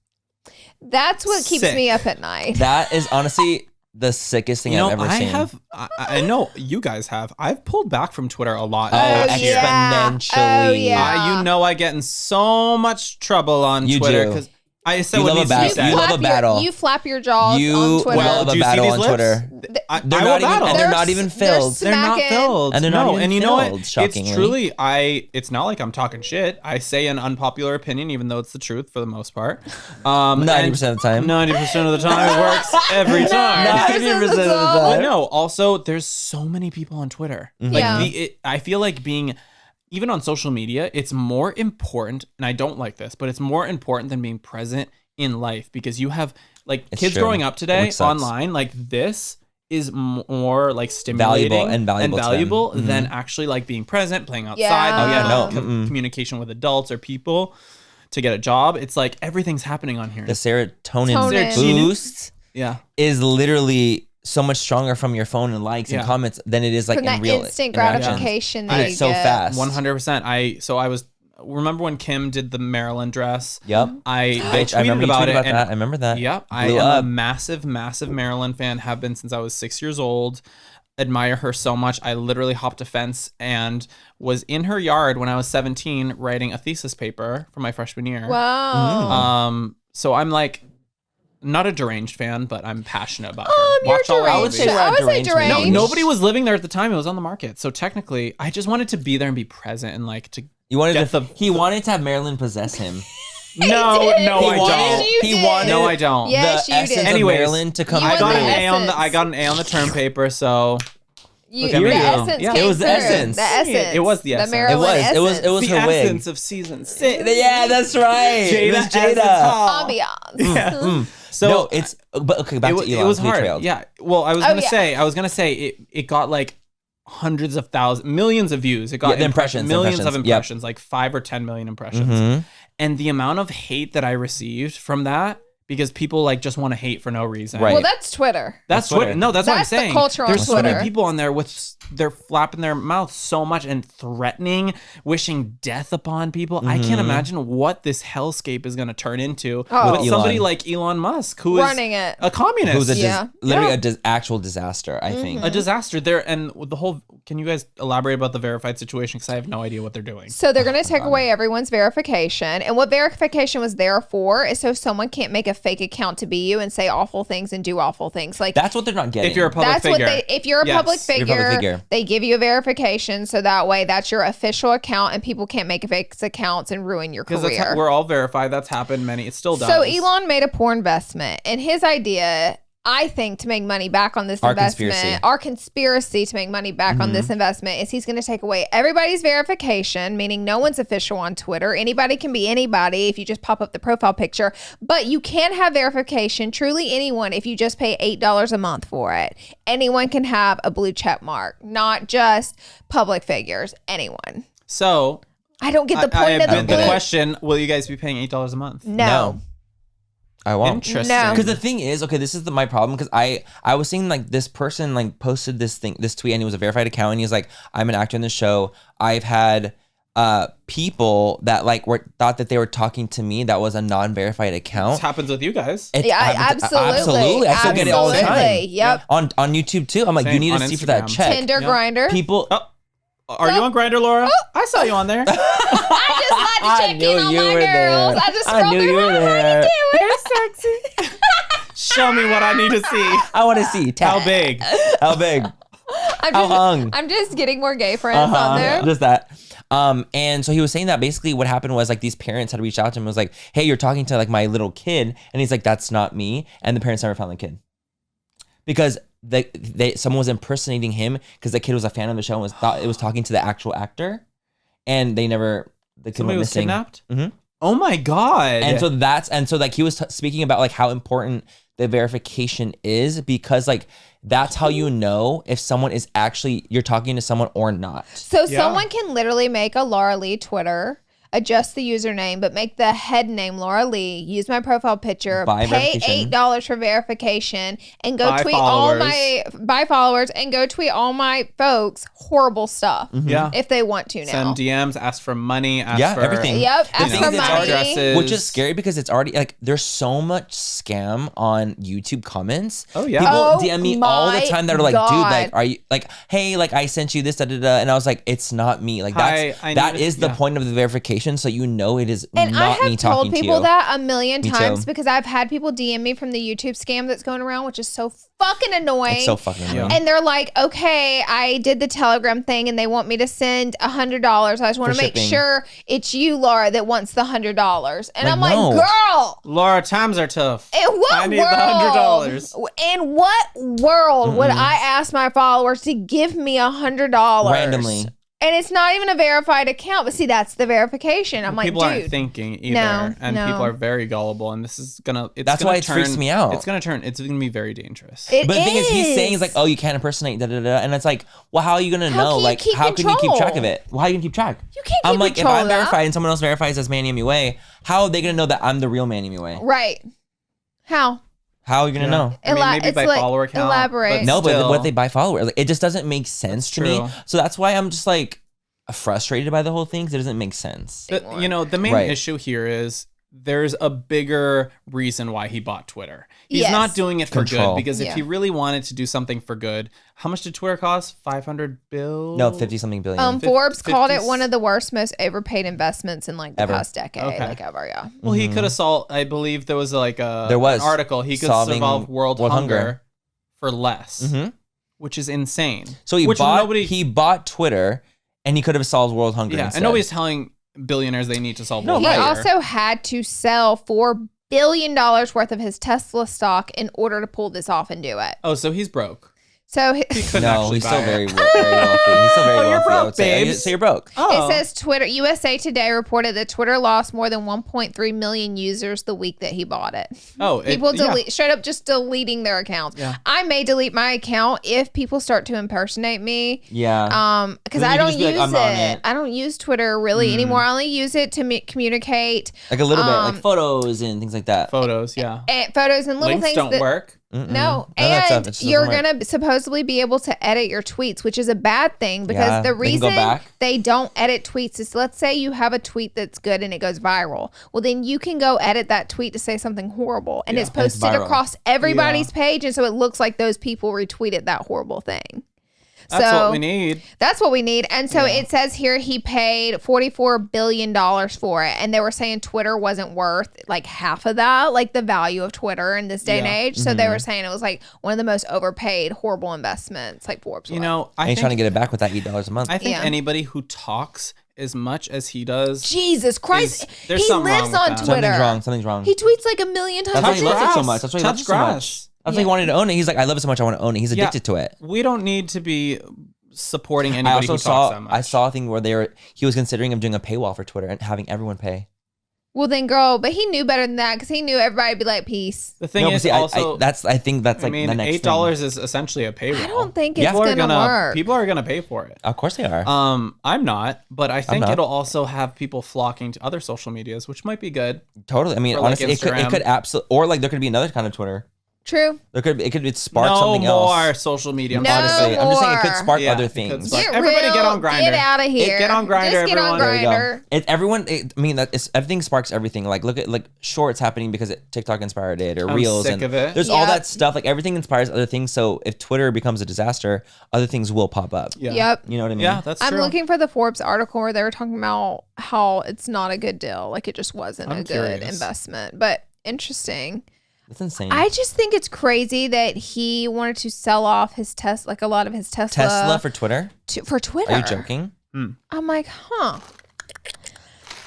That's what keeps Sick. me up at night. that is honestly the sickest thing You know, I've ever seen. I know you guys have. I've pulled back from Twitter a lot. Oh, this year. exponentially. Oh, yeah. You know, I get in so much trouble on You Twitter do. because I said You what love a needs to be battle. said. You love a battle. You flap your jaws You on Twitter. love do a you see battle these on lips? Twitter. I They're will not even, battle. and they're not even filled. they're They're not smacking. filled. And they're not no, even and you know what? filled, shockingly. It's truly it's not like I'm talking shit. I say an unpopular opinion, even though it's the truth for the most part. 90% of the time. 90% of the time it works every time. 90% of the But time. no, also there's so many people on Twitter. Like Yeah. I feel like being even on social media, it's more important, and I don't like this, but it's more important than being present in life because you have like It's kids true. growing up today Which sucks. online, like this is more like stimulating and valuable to them. than actually like being present, playing outside, Yeah. Oh, yeah, no. communication with adults or people to get a job. It's like everything's happening on here. The serotonin Serotonin. boost Yeah. is literally so much stronger from your phone and likes and Yeah. comments than it is like From in that real instant interactions. gratification that And you it's so get. fast. 100%. Remember when Kim did the Maryland dress? Yep. I Bitch, I remember you about tweeted it. about and that. I remember that. Yep. I Blew am up. a massive, massive Maryland fan, have been since I was 6 years old. Admire her so much. I literally hopped a fence and was in her yard when I was 17 writing a thesis paper for my freshman year. Wow. So I'm like not a deranged fan, but I'm passionate about her. You're Watch all deranged. I would say we're I would say deranged, maybe. No, deranged. nobody was living there at the time. It was on the market. So technically, I just wanted to be there and be present and like to You wanted get to, the he wanted to have Marilyn possess him. No, did. no, He I wanted, don't. You he did. wanted No, I don't. Yes, the you essence did. of Anyways, Marilyn to come you I want got the an A on the essence. I got an A on the term paper, so You, Look at the me. essence Yeah. came It was the through. essence. The essence. It was the essence. The Maryland It was essence. her the wig. essence of season 6. Yeah, that's right. Jada, It was as it's Jada. hot. Ambiance. So No, it's but okay. Back to Elon. it was We hard. trailed. Yeah. Well, I was Oh, gonna say it got like hundreds of thousands, millions of views. It got Yeah, the impressions, millions of impressions. Yep. impressions, like 5 or 10 million impressions. Mhm. And the amount of hate that I received from that, because people like just want to hate for no reason. Right. Well, that's Twitter. That's Twitter. Twitter. No, that's what I'm That's the saying. culture on There's so Twitter. many people on there they're flapping their mouth so much and threatening, wishing death upon people. I can't imagine what this hellscape is going to turn into Oh. with With somebody Elon. like Elon Musk, who is Running it. a communist. Who's a Yeah. literally Yeah. a actual disaster. I think. a disaster there, and the whole. Can you guys elaborate about the verified situation? Because I have no idea what they're doing. So they're going to take away everyone's verification. And what verification was there for is so someone can't make a fake account to be you and say awful things and do awful things. Like That's what they're not getting. If you're a public that's figure, what if you're a Yes. public You're a public figure, figure. they give you a verification so that way that's your official account and people can't make fake accounts and ruin your because career. we're all verified. That's happened many. It still does. So Elon made a poor investment, and his idea, I think, to make money back on this investment, our conspiracy to make money back on this investment is he's going to take away everybody's verification, meaning no one's official on Twitter. Anybody can be anybody if you just pop up the profile picture, but you can have verification, truly anyone, if you just pay $8 a month for it. Anyone can have a blue check mark, not just public figures, anyone. So I don't get the point of the the blue. question: will you guys be paying $8 a month? No. I won't. Interesting. No. Because the thing is, okay, this is my problem. Because I was seeing like this person like posted this tweet, and he was a verified account, and he was like, "I'm an actor in the show. I've had people that like thought that they were talking to me that was a non-verified account. This happens with you guys. It Yeah, happens- absolutely. absolutely. I still get it all the time. Absolutely. Yep. On YouTube too. I'm like, Same you need on to see for that Instagram. check. Tinder Yeah. grinder. People. Oh. Are you on Grindr, Laura? I saw you on there. I just like to check in on my girls. I just scrolled knew you through. were How there. you doing? Sexy. Show me what I need to see. I want to see. How big? How big? How hung? I'm just getting more gay friends on there. Just that. And so he was saying that basically what happened was like these parents had reached out to him and was like, hey, you're talking to like my little kid. And he's like, that's not me. And the parents never found the kid. Because someone was impersonating him because the kid was a fan of the show and thought it was talking to the actual actor. And the kid Somebody went was missing. kidnapped? Mm-hmm. Oh my God. And so like he was speaking about like how important the verification is because like that's how you know if someone is actually you're talking to someone or not. So someone can literally make a Laura Lee Twitter, adjust the username, but make the head name Laura Lee, use my profile picture, pay $8 for verification, and go tweet all my folks horrible stuff. Mm-hmm. Yeah. If they want to now. Send DMs, ask for money, ask for everything. Yep, ask for money. Addresses. Which is scary because it's already like there's so much scam on YouTube comments. Oh yeah. People DM me all the time that are like, God. dude, like, are you like, hey, like I sent you this, and I was like, it's not me. Like that is the point of the verification, so you know it is and not I me have talking to told you. people that a million Me times too. because I've had people DM me from the YouTube scam that's going around, which is so fucking annoying. It's so fucking annoying. And they're like, okay, I did the Telegram thing and they want me to send $100. I just want to make sure it's you, Laura, that wants the $100. And I'm no. like, girl, Laura, times are tough. in what I need world? the $100. In what world would I ask my followers to give me $100 randomly? And it's not even a verified account, but see, that's the verification. I'm like, people dude, aren't thinking either, and people are very gullible, and this is gonna. That's why it freaks me out. It's gonna be very dangerous. It But the thing is, he's saying is. is like, oh, you can't impersonate, and it's like, well, how are you gonna know? can you Like, keep how can you keep control? track of it? Well, how are you gonna keep track? You can't I'm keep like, if control I'm of that. verified and someone else verifies as Manny MUA, how are they gonna know that I'm the real Manny MUA? Right. How? How are you gonna know? I mean, maybe it's by like, follower count. elaborate. No, but still. what if they buy followers? Like, it just doesn't make sense to me. true. So that's why I'm just like frustrated by the whole thing because it doesn't make sense. But, you know, the main Right. issue here is there's a bigger reason why he bought Twitter. He's Yes. not doing it for Control. good because if Yeah. he really wanted to do something for good, how much did Twitter cost? 500 billion? No, 50-something billion. Forbes called it 50 one of the worst, most overpaid investments in like the Ever. past decade, Okay. like ever. Yeah. Well, he could have solved. I believe there was like There was an article. He could solving solve world world hunger hunger. for less, Mhm. which is insane. So he Which bought Twitter, and he could have solved world hunger. Yeah, instead. and nobody's telling billionaires they need to solve No, world He right. hunger. also had to sell $4 billion worth of his Tesla stock in order to pull this off and do it. Oh, so he's broke. So He couldn't No, actually he's buy still it. very wealthy. He's still very Oh, you're wealthy. I broke, would say. babes. So you're broke. Oh. it says Twitter. USA Today reported that Twitter lost more than 1.3 million users the week that he bought it. Oh, People straight up just deleting their accounts. Yeah. I may delete my account if people start to impersonate me. Yeah. Because Then I you can don't just be like, use I'm not on it. it. I don't use Twitter really anymore. I only use it to communicate Like a little bit, like photos and things like that. photos. Yeah, photos and little links things don't that work. No, None of that stuff, it and just you're doesn't work. gonna supposedly be able to edit your tweets, which is a bad thing because Yeah, the they can reason go back. they don't edit tweets is, let's say you have a tweet that's good and it goes viral. Well, then you can go edit that tweet to say something horrible, and it's And it's posted viral. across everybody's page, and so it looks like those people retweeted that horrible thing. That's So what we need. that's what we need. And so it says here he paid $44 billion for it. And they were saying Twitter wasn't worth like half of that, like the value of Twitter in this day and Yeah. age. So they were saying it was like one of the most overpaid, horrible investments, like Forbes. You was. know, And I he's trying to think, get it back with that $8 a month. I think Yeah. anybody who talks as much as he does, Jesus Christ. there's He something wrong lives with on that. Twitter. Something's wrong. He tweets like a million times That's why a he loves it so grass. much. That's why he Touch loves it so much. grass. That's why he wanted to own it. He's like, I love it so much, I want to own it. He's addicted to it. We don't need to be supporting I anybody also who talks that saw much. I saw a thing where he was considering of doing a paywall for Twitter and having everyone pay. Well, then, girl, but he knew better than that because he knew everybody would be like, peace. The thing No, but is see, also, I think that's like I mean, the next $8 is essentially a payroll. I don't think it's Yeah. going to work. People are gonna pay for it. Of course they are. I'm not, but I think not. it'll also have people flocking to other social medias, which might be good. Totally. I mean, or like honestly, it could Instagram. absolutely, or like there could be another kind of Twitter. True. It could spark something else. No more social media. No Honestly, I'm just saying it could spark Yeah, other it could things. spark- Everybody get on Grindr. Get out of here. Get on Grindr, Just get on everyone. Grindr. Everything sparks everything. Like look at like shorts happening because TikTok inspired it, or I'm reels, sick and of it. there's all Yep. that stuff. Like everything inspires other things. So if Twitter becomes a disaster, other things will pop up. Yeah. Yep. You know what I mean? Yeah, that's I'm true. looking for the Forbes article where they were talking about how it's not a good deal. Like it just wasn't I'm a good curious. investment. But interesting. That's insane. I just think it's crazy that he wanted to sell off his like a lot of his Tesla for Twitter? for Twitter. Are you joking? I'm like, huh.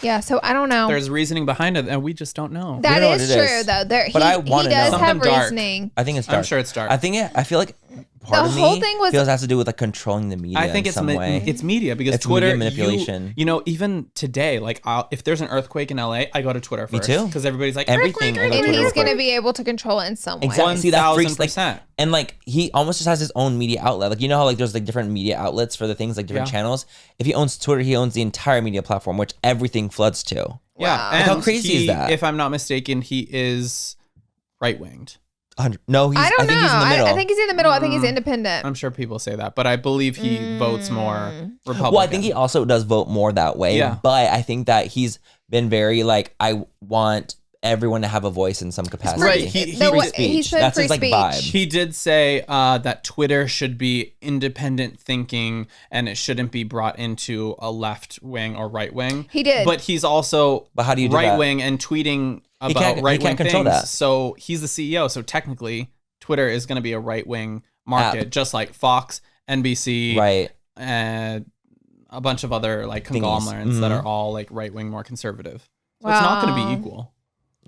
Yeah, so I don't know. There's reasoning behind it, and we just don't know. That know what is it true, is. though. But I He wanna does know. have Something dark. reasoning. I think it's dark. I'm sure it's dark. I feel like part The of me whole thing was- feels it has to do with like controlling the media I think in it's some way. it's media because It's Twitter media manipulation. You know, even today, like if there's an earthquake in LA, I go to Twitter first. too. Because everybody's like Everything, earthquake, I go to And Twitter he's real going to quick. be able to control it in some way. Exactly. See, that freaks like, 1000%. and like he almost just has his own media outlet. Like you know how like there's like different media outlets for the things, like different Yeah. channels. If he owns Twitter, he owns the entire media platform, which everything floods to. Yeah, Wow. and How crazy is that? If I'm not mistaken, he is right winged. No, I don't know. think he's in the middle. I think he's in the middle. I think he's independent. I'm sure people say that, but I believe he votes more Republican. Well, I think he also does vote more that way. Yeah. But I think that he's been very like, I want everyone to have a voice in some capacity. Right, he No, said he said That's free his like speech. vibe. He did say that Twitter should be independent thinking and it shouldn't be brought into a left wing or right wing. He did. But he's also But how do you do right that? wing and tweeting He about can't right wing control things. that. So he's the CEO. So technically, Twitter is going to be a right wing market, just like Fox, NBC, Right. and a bunch of other like Thingies. conglomerates that Mhm. are all like right wing, more conservative. So it's not going to Wow. be equal.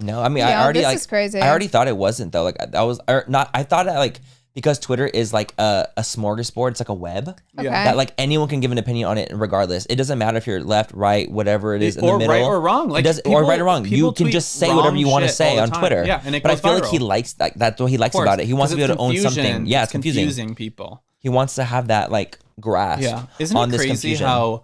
No, I mean, Yeah, I already this like. is crazy. I already thought it wasn't though. Like that was or not. I thought that like because Twitter is like a smorgasbord. It's like a web Okay. that like anyone can give an opinion on it regardless. It doesn't matter if you're left, right, whatever it is in Or the middle, right or wrong. Like it doesn't, or right or wrong. You can just say whatever you want to say on Twitter. Yeah, and it but I goes feel like he viral. likes that. That's what he likes Of course, about it. He wants to be 'cause able to own it's something. confusion. Yeah, it's confusing. people. He wants to have that like grasp. Yeah, isn't on it this crazy confusion. how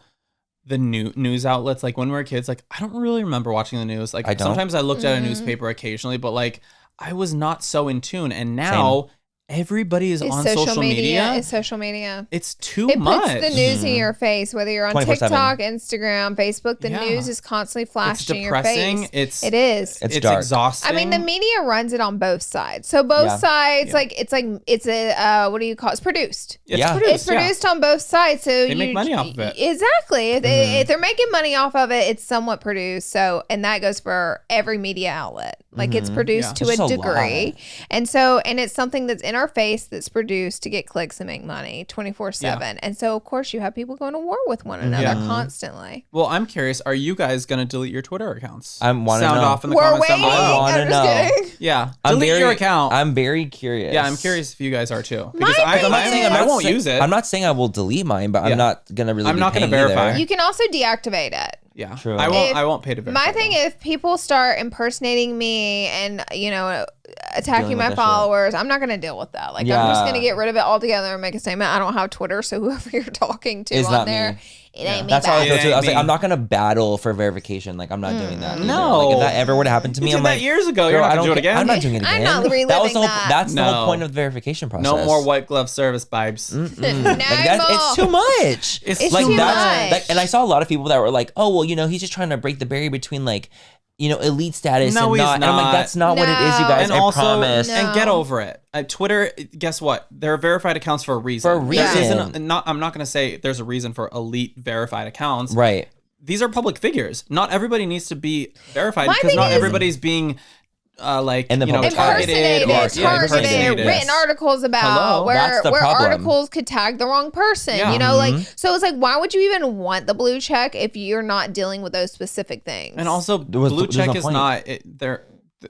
the news outlets, like when we were kids, like I don't really remember watching the news. Like I don't. sometimes I looked at a newspaper occasionally, but like I was not so in tune. And now everybody is It's on social media. It's social media. It's too It much. puts the news in your face, whether you're on 24/7. TikTok, Instagram, Facebook. The Yeah. news is constantly It's flashing in your depressing. face. It is. It's It's dark. exhausting. I mean, the media runs it on both sides. So both Yeah. sides, Yeah. it's a what do you call it? It's produced. It's Yeah. produced. It's produced on both sides, so They make money off of it. Exactly. If they're making money off of it, it's somewhat produced. So, and that goes for every media outlet. Like it's produced Yeah. to There's a a degree, and it's something that's in our face that's produced to get clicks and make money 24/7. And so, of course, you have people going to war with one another Yeah. constantly. Well, I'm curious. Are you guys gonna delete your Twitter accounts? I wanna Sound know. off in the We're comments down waiting. below. wanna I'm just know. kidding. Yeah, delete your account. I'm very curious. Yeah, I'm curious if you guys are too. Because My I, thing I, is- I won't use it. I'm not saying I will delete mine, but Yeah. I'm not gonna really. I'm be not gonna paying verify. either. You can also deactivate it. Yeah, True. I won't pay to verify. My thing, if people start impersonating me and attacking Dealing my with that shit. followers, I'm not gonna deal with that. Like I'm just Yeah. gonna get rid of it altogether and make a statement. I don't have Twitter, so whoever you're talking to It's on not there, me. it ain't me. That's how I back. feel too. I was It like, ain't I'm me. not gonna battle for verification. Like I'm not doing that. either. No. Like if that ever were to happen to me, You I'm did that like years ago. You're girl, not I gonna don't do it ca- again? I'm not doing it again. I'm not that was reliving the whole. that. That's the No. whole point of the verification process. No more white glove service vibes. No Like it's too much. It's like too that's much. like, and I saw a lot of people that were like, oh well, he's just trying to break the barrier between like, elite status No, and he's not. And I'm like, not. that's not what it is, you No. guys. And I also, promise. No. and get over it. Twitter, guess what? They're verified accounts for a reason. For a There reason. I'm not going to say there's a reason for elite verified accounts. Right. These are public figures. Not everybody needs to be verified My because thing not is- everybody's being In the public eye. targeted. Impersonated, written articles about Hello? where That's the problem. articles could tag the wrong person. Yeah. So it's like, why would you even want the blue check if you're not dealing with those specific things? And also, was- blue there's check no is point. not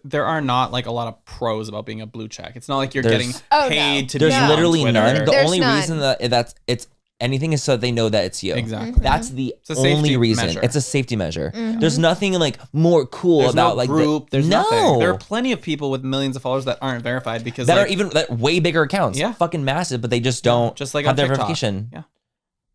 there are not like a lot of pros about being a blue check. It's not like you're There's- getting Oh, no. paid to There's be on literally Twitter. none. The There's only none. reason that's it's anything is so that they know that it's you. Exactly. That's the It's a safety only reason. measure. It's a safety measure. There's nothing like more cool There's about no like group. There's no. nothing. There are plenty of people with millions of followers that aren't verified because that like, are even way bigger accounts. Yeah. Fucking massive, but they just don't just like have on their TikTok. verification. Yeah.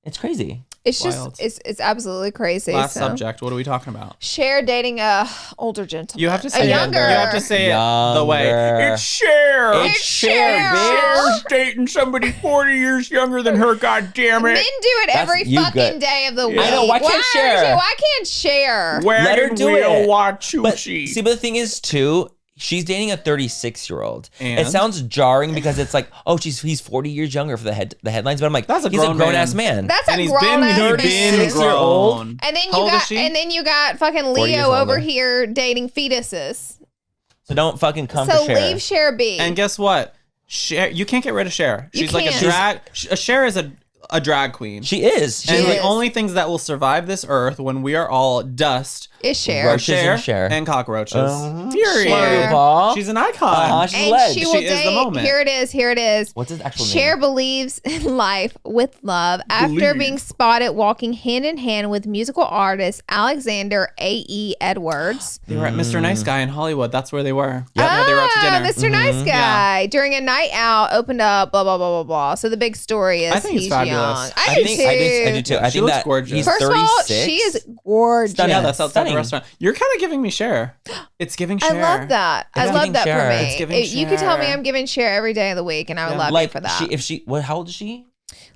It's crazy. It's Wild. just it's absolutely crazy. Last subject. What are we talking about? Cher dating a older gentleman. You have to say younger. You have to say it the way. Younger. It's Cher. It's Cher, bitch. Cher's dating somebody 40 years younger than her. God damn it. Men do it every you fucking good. day of the week. I know, why can't Cher? Why can't Cher? Let her do it. But See, but the thing is, too, she's dating a 36-year-old. And? It sounds jarring because it's like, oh, he's 40 years younger for the headlines, but I'm like, That's a he's a grown grown-ass man. man. That's and a he's grown ass been man. 36-year-old. And then How old is she? you got fucking 40 years Leo over older. here dating fetuses. So don't fucking come So for Cher. leave Cher be. And guess what? Cher, you can't get rid of Cher. You She's like a can't. drag. Cher is a drag queen. She is. and is. the only things that will survive this earth when we are all dust Is Cher. Roaches and Cher. and cockroaches. Uh-huh. Period. Cher. Paul. She's an icon. She's And leg. she will She is the date. moment. Here it is. What's his actual Cher name? believes in life with love after Believe. being spotted walking hand in hand with musical artist Alexander A.E. Edwards. They were at Mr. Nice Guy in Hollywood. That's where they were. Yeah, they were out to dinner. Mr. Nice Guy. During a night out, opened up, blah, blah, blah, blah, blah. So the big story is I think it's he's fabulous. young. I I do do too. too. Yeah, I she think looks that gorgeous. he's First 36. of all, she is gorgeous. Stunning. Yeah, that's outside Stunning. the restaurant. You're kind of giving me Cher. It's giving Cher. I love that. I It's love giving that Cher. for me. It's giving You could tell me Cher. I'm giving Cher every day of the week, and I would love you for that. How old is she?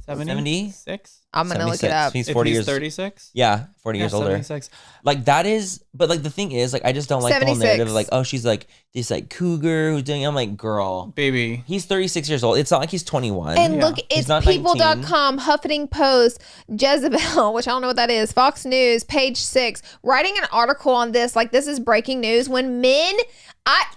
70? 76? I'm going to look it 76. up. He's If 40 he's years. 36? Yeah, 40 years older. 76. Like that is, but like the thing is, like I just don't like the whole 76. narrative. Of, like, oh, she's like this like cougar who's doing. I'm like, girl, Baby. he's 36 years old. It's not like he's 21. And Yeah. look, He's it's not people.com, Huffington Post, Jezebel, which I don't know what that is, Fox News, Page 6, writing an article on this. Like, this is breaking news. When men,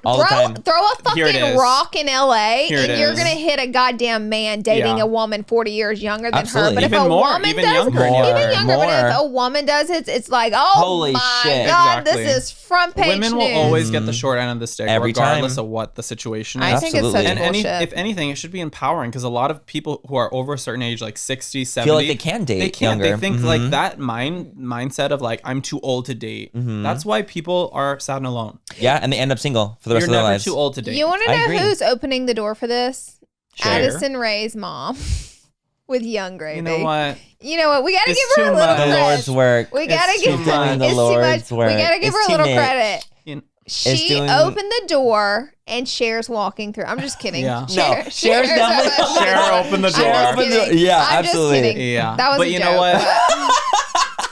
All the time. throw a Here it fucking is. rock in LA, Here it and you're is. going to hit a goddamn man dating Yeah. a woman 40 years younger than Absolutely. her. But Even if a more, woman even does younger. even younger, but if More. a woman does it, it's like, oh Holy my shit. God, Exactly. this is front page Women will news. always get the short end of the stick, Every regardless time. of what the situation is. I think it's such Absolutely. and bullshit. if anything, it should be empowering because a lot of people who are over a certain age, like 60, 70, Feel like they can date They can't. younger. They think Mhm. like that mindset of like, I'm too old to date. That's why people are sad and alone. Yeah, and they end up single for the rest You're of their never lives. too old to date. You want to I know agree. who's opening the door for this? Cher. Addison Rae's mom with Young Gravy. You know what? You know what? We got to It's give her a too little much. The credit. Lord's work. We got to It's give too her. much. The It's too Lord's much. We work. got to give It's her a too little much. credit. You- She doing- opened the door and Cher's walking through. I'm just kidding. Yeah. No, Cher's definitely- Cher opened the I'm just door. Opened the- kidding. yeah, I'm just absolutely. kidding. Yeah. That was But a you joke, know what?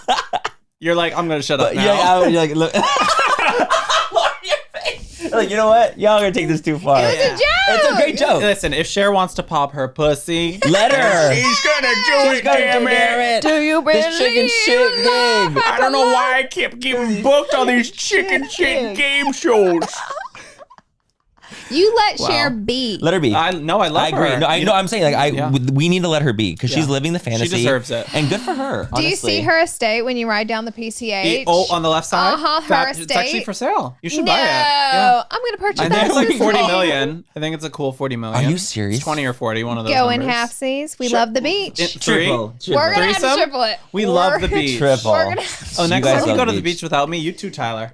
but- You're like, I'm gonna shut up But now. yeah, you're like, look. Lord, your face. Like, you know what? Y'all are gonna take this too far. It was a joke. It's a great joke. Listen, if Cher wants to pop her pussy, Let her. she's gonna do She's it. gonna Damn do it. Do you believe This chicken shit game. I don't know why I kept getting booked on these chicken shit game shows. You let Wow. Cher be. Let her be. I love I agree. her. No, I know. I'm saying like Yeah. we need to let her be because she's Yeah. living the fantasy. She deserves it. and good for her. Do you honestly. see her estate when you ride down the PCH? Oh, on the left side? Uh-huh, her It's actually estate. for sale. You should no, buy it. Yeah. I'm gonna purchase I that. think it's like this 40 week. million. I think it's a cool 40 million. Are you serious? It's 20 or 40, one of those Go in numbers. halfsies. We Sure. love the beach. Triple. We're gonna have to Threesome? triple it. We love the beach. Triple. We're gonna. Oh, You next guys time you love go the to the beach. beach without me, you too, Tyler.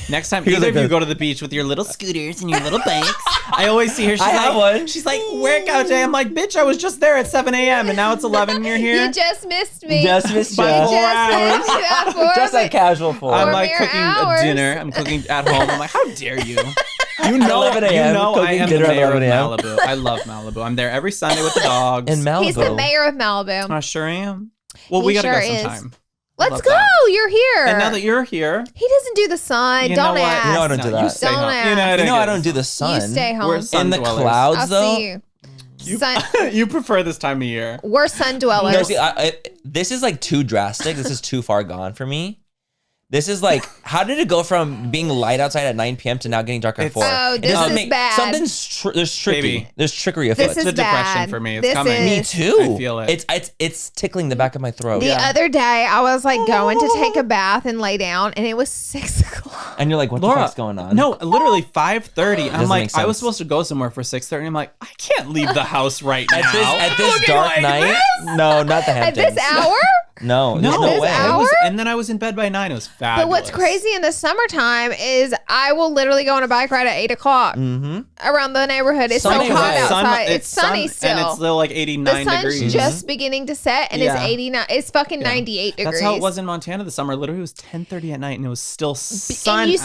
Next time, He goes either like of you this. go to the beach with your little scooters and your little bikes. I always see her. She's I like, have one. She's like, workout day. I'm like, bitch, I was just there at 7 a.m. and now it's 11 and you're here. You just missed me. Just missed By ya. 4 hours. missed that for Just me. like casual for. I'm Four like mere cooking hours. a dinner. I'm cooking at home. I'm like, how dare you? You know, 11 you a.m. know I cooking am the dinner at mayor of 11 a.m. Malibu. I love Malibu. I'm there every Sunday with the dogs. in Malibu. He's the mayor of Malibu. I sure am. Well, He we gotta sure go is. sometime. Let's love go. that. You're here. And now that you're here, he doesn't do the sun. you know Don't what? ask. You know I don't do No, that. You stay Don't home. ask. You know, You know I get don't it. do the sun. You stay home. We're sun in the dwellers. clouds I'll though. see you. You, Sun, you prefer this time of year. we're sun dwellers. No, see, this is like too drastic. This is too far gone for me. This is like, how did it go from being light outside at 9 p.m. to now getting dark at It's- 4? Oh, It this doesn't is bad. There's tricky. Baby. There's trickery afoot. This is the depression bad. for me. It's This coming. Me is- too. I feel it. It's tickling the back of my throat. The Yeah. other day, I was like going to take a bath and lay down, and it was 6 o'clock. And you're like, what the Laura, fuck's going on? No, literally 5:30. I'm Doesn't like, make I was sense. supposed to go somewhere for 6:30. I'm like, I can't leave the house right now. At this Looking dark like night? this? No, not the At Hamptons. this hour? No, there's no This way. hour? And then I was in bed by 9. It was fabulous. But what's crazy in the summertime is I will literally go on a bike ride at 8 o'clock around the neighborhood. It's Sunny, so hot right? outside. It's sunny still. And it's still like 89 the sun's degrees. just beginning to set, and it's 89. It's fucking 98 degrees. That's how it was in Montana this summer. Literally, it was 10:30 at night, and it was still sun. And you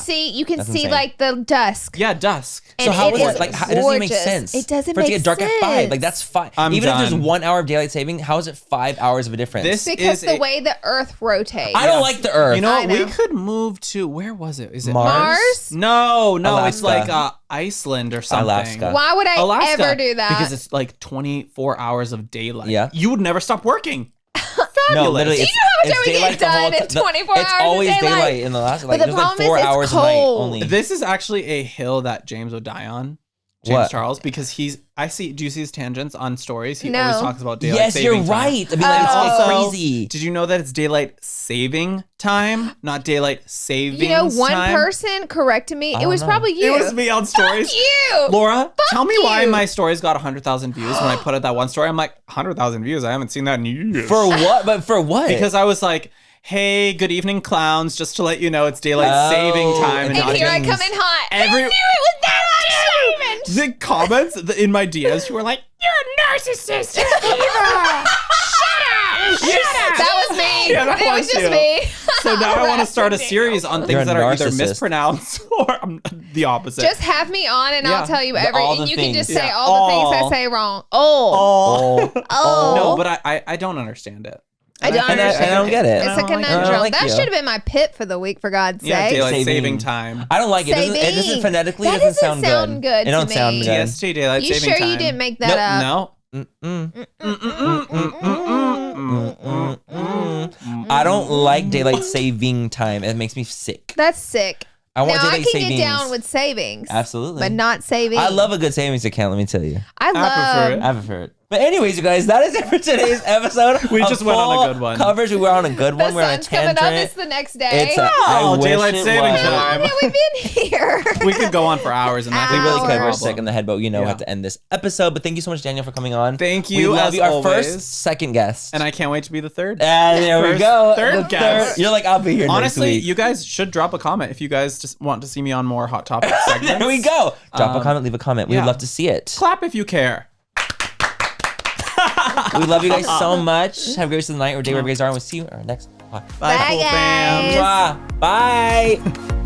can see insane. like the dusk. Yeah, dusk. And So how it is is it? Like, it doesn't even make gorgeous. sense. It doesn't for it to make get dark at 5. sense. Like, that's 5. I'm Even if done. there's 1 hour of daylight saving, how is it 5 hours of a difference? This Because is the way the Earth rotates. I don't like the Earth. You know I what? We know. could move to, where was it? Is it Mars? No, it's Alaska. like Iceland or something. Alaska. Why would I Alaska, ever do that? Because it's like 24 hours of daylight. Yeah. You would never stop working. No, literally, Do you it's, know how much it's I would daylight get the whole done in ti- 24 It's hours of always daylight? in the last, But like, the there's like problem 4 is it's hours a night cold. only. This is actually a hill that James would die on. James What? Charles, because do you see his tangents on stories? He No. always talks about daylight Yes, saving you're time. right. I mean, like, it's Also, crazy. did you know that it's daylight saving time, not daylight savings You know, one time? person corrected me. It don't was know. probably you. It was me on stories. Fuck you. Laura, tell me why you. my stories got 100,000 views when I put out that one story. I'm like, 100,000 views? I haven't seen that in years. For what? But for what? Because I was like, hey, good evening, clowns. Just to let you know, it's daylight Oh, saving time. and not And here I James. come in hot. I Every- knew it was that much savings. The comments in my DMs were like, you're a narcissist. You're evil. That was me. Yeah, that it was was just you. me. So now I want to start a series on You're things a that are either narcissist. mispronounced or the opposite. Just have me on and I'll Yeah. tell you all the and you can just things. say Yeah. all the things I All. say wrong. Oh. Oh. Oh. No, but I don't understand it. I don't And I understand. don't get it. It's a I don't like it. conundrum. I don't like That you. should have been my pip for the week, for God's Yeah, sake. daylight Saving. saving time. I don't like it. It doesn't Saving. phonetically That doesn't doesn't sound good It don't to sound me. good. DST, daylight You saving sure time. you didn't make that up? No. I don't like daylight saving time. It makes me sick. That's sick. I want now I daylight can savings. get down with savings. Absolutely. But not savings. I love a good savings account, let me tell you. I prefer love. it. I prefer it. But anyways, you guys, that is it for today's episode. We of just went on a full good one. Coverage. We were on a good The one. We're on a sun's coming up. tangent. It's the next day. It's I Oh, wish daylight it saving was. time. Yeah, we've been here. We could go on for hours and We really Hours. could. We're sick in the head, but we Yeah. have to end this episode. But thank you so much, Daniel, for coming on. Thank you, We love as you. Our always. first, second guest. And I can't wait to be the third. And there we First, go. third The guest. You're like, I'll be here Honestly, next week. you guys should drop a comment if you guys just want to see me on more Hot Topic segments. There we go. Drop a comment, leave a comment. We'd yeah. love to see it. Clap if you care. We love you guys so much. Have a great rest of the night or day wherever you guys are. And we'll see you in our next podcast. Bye, Bye, cool guys. fam. Bye.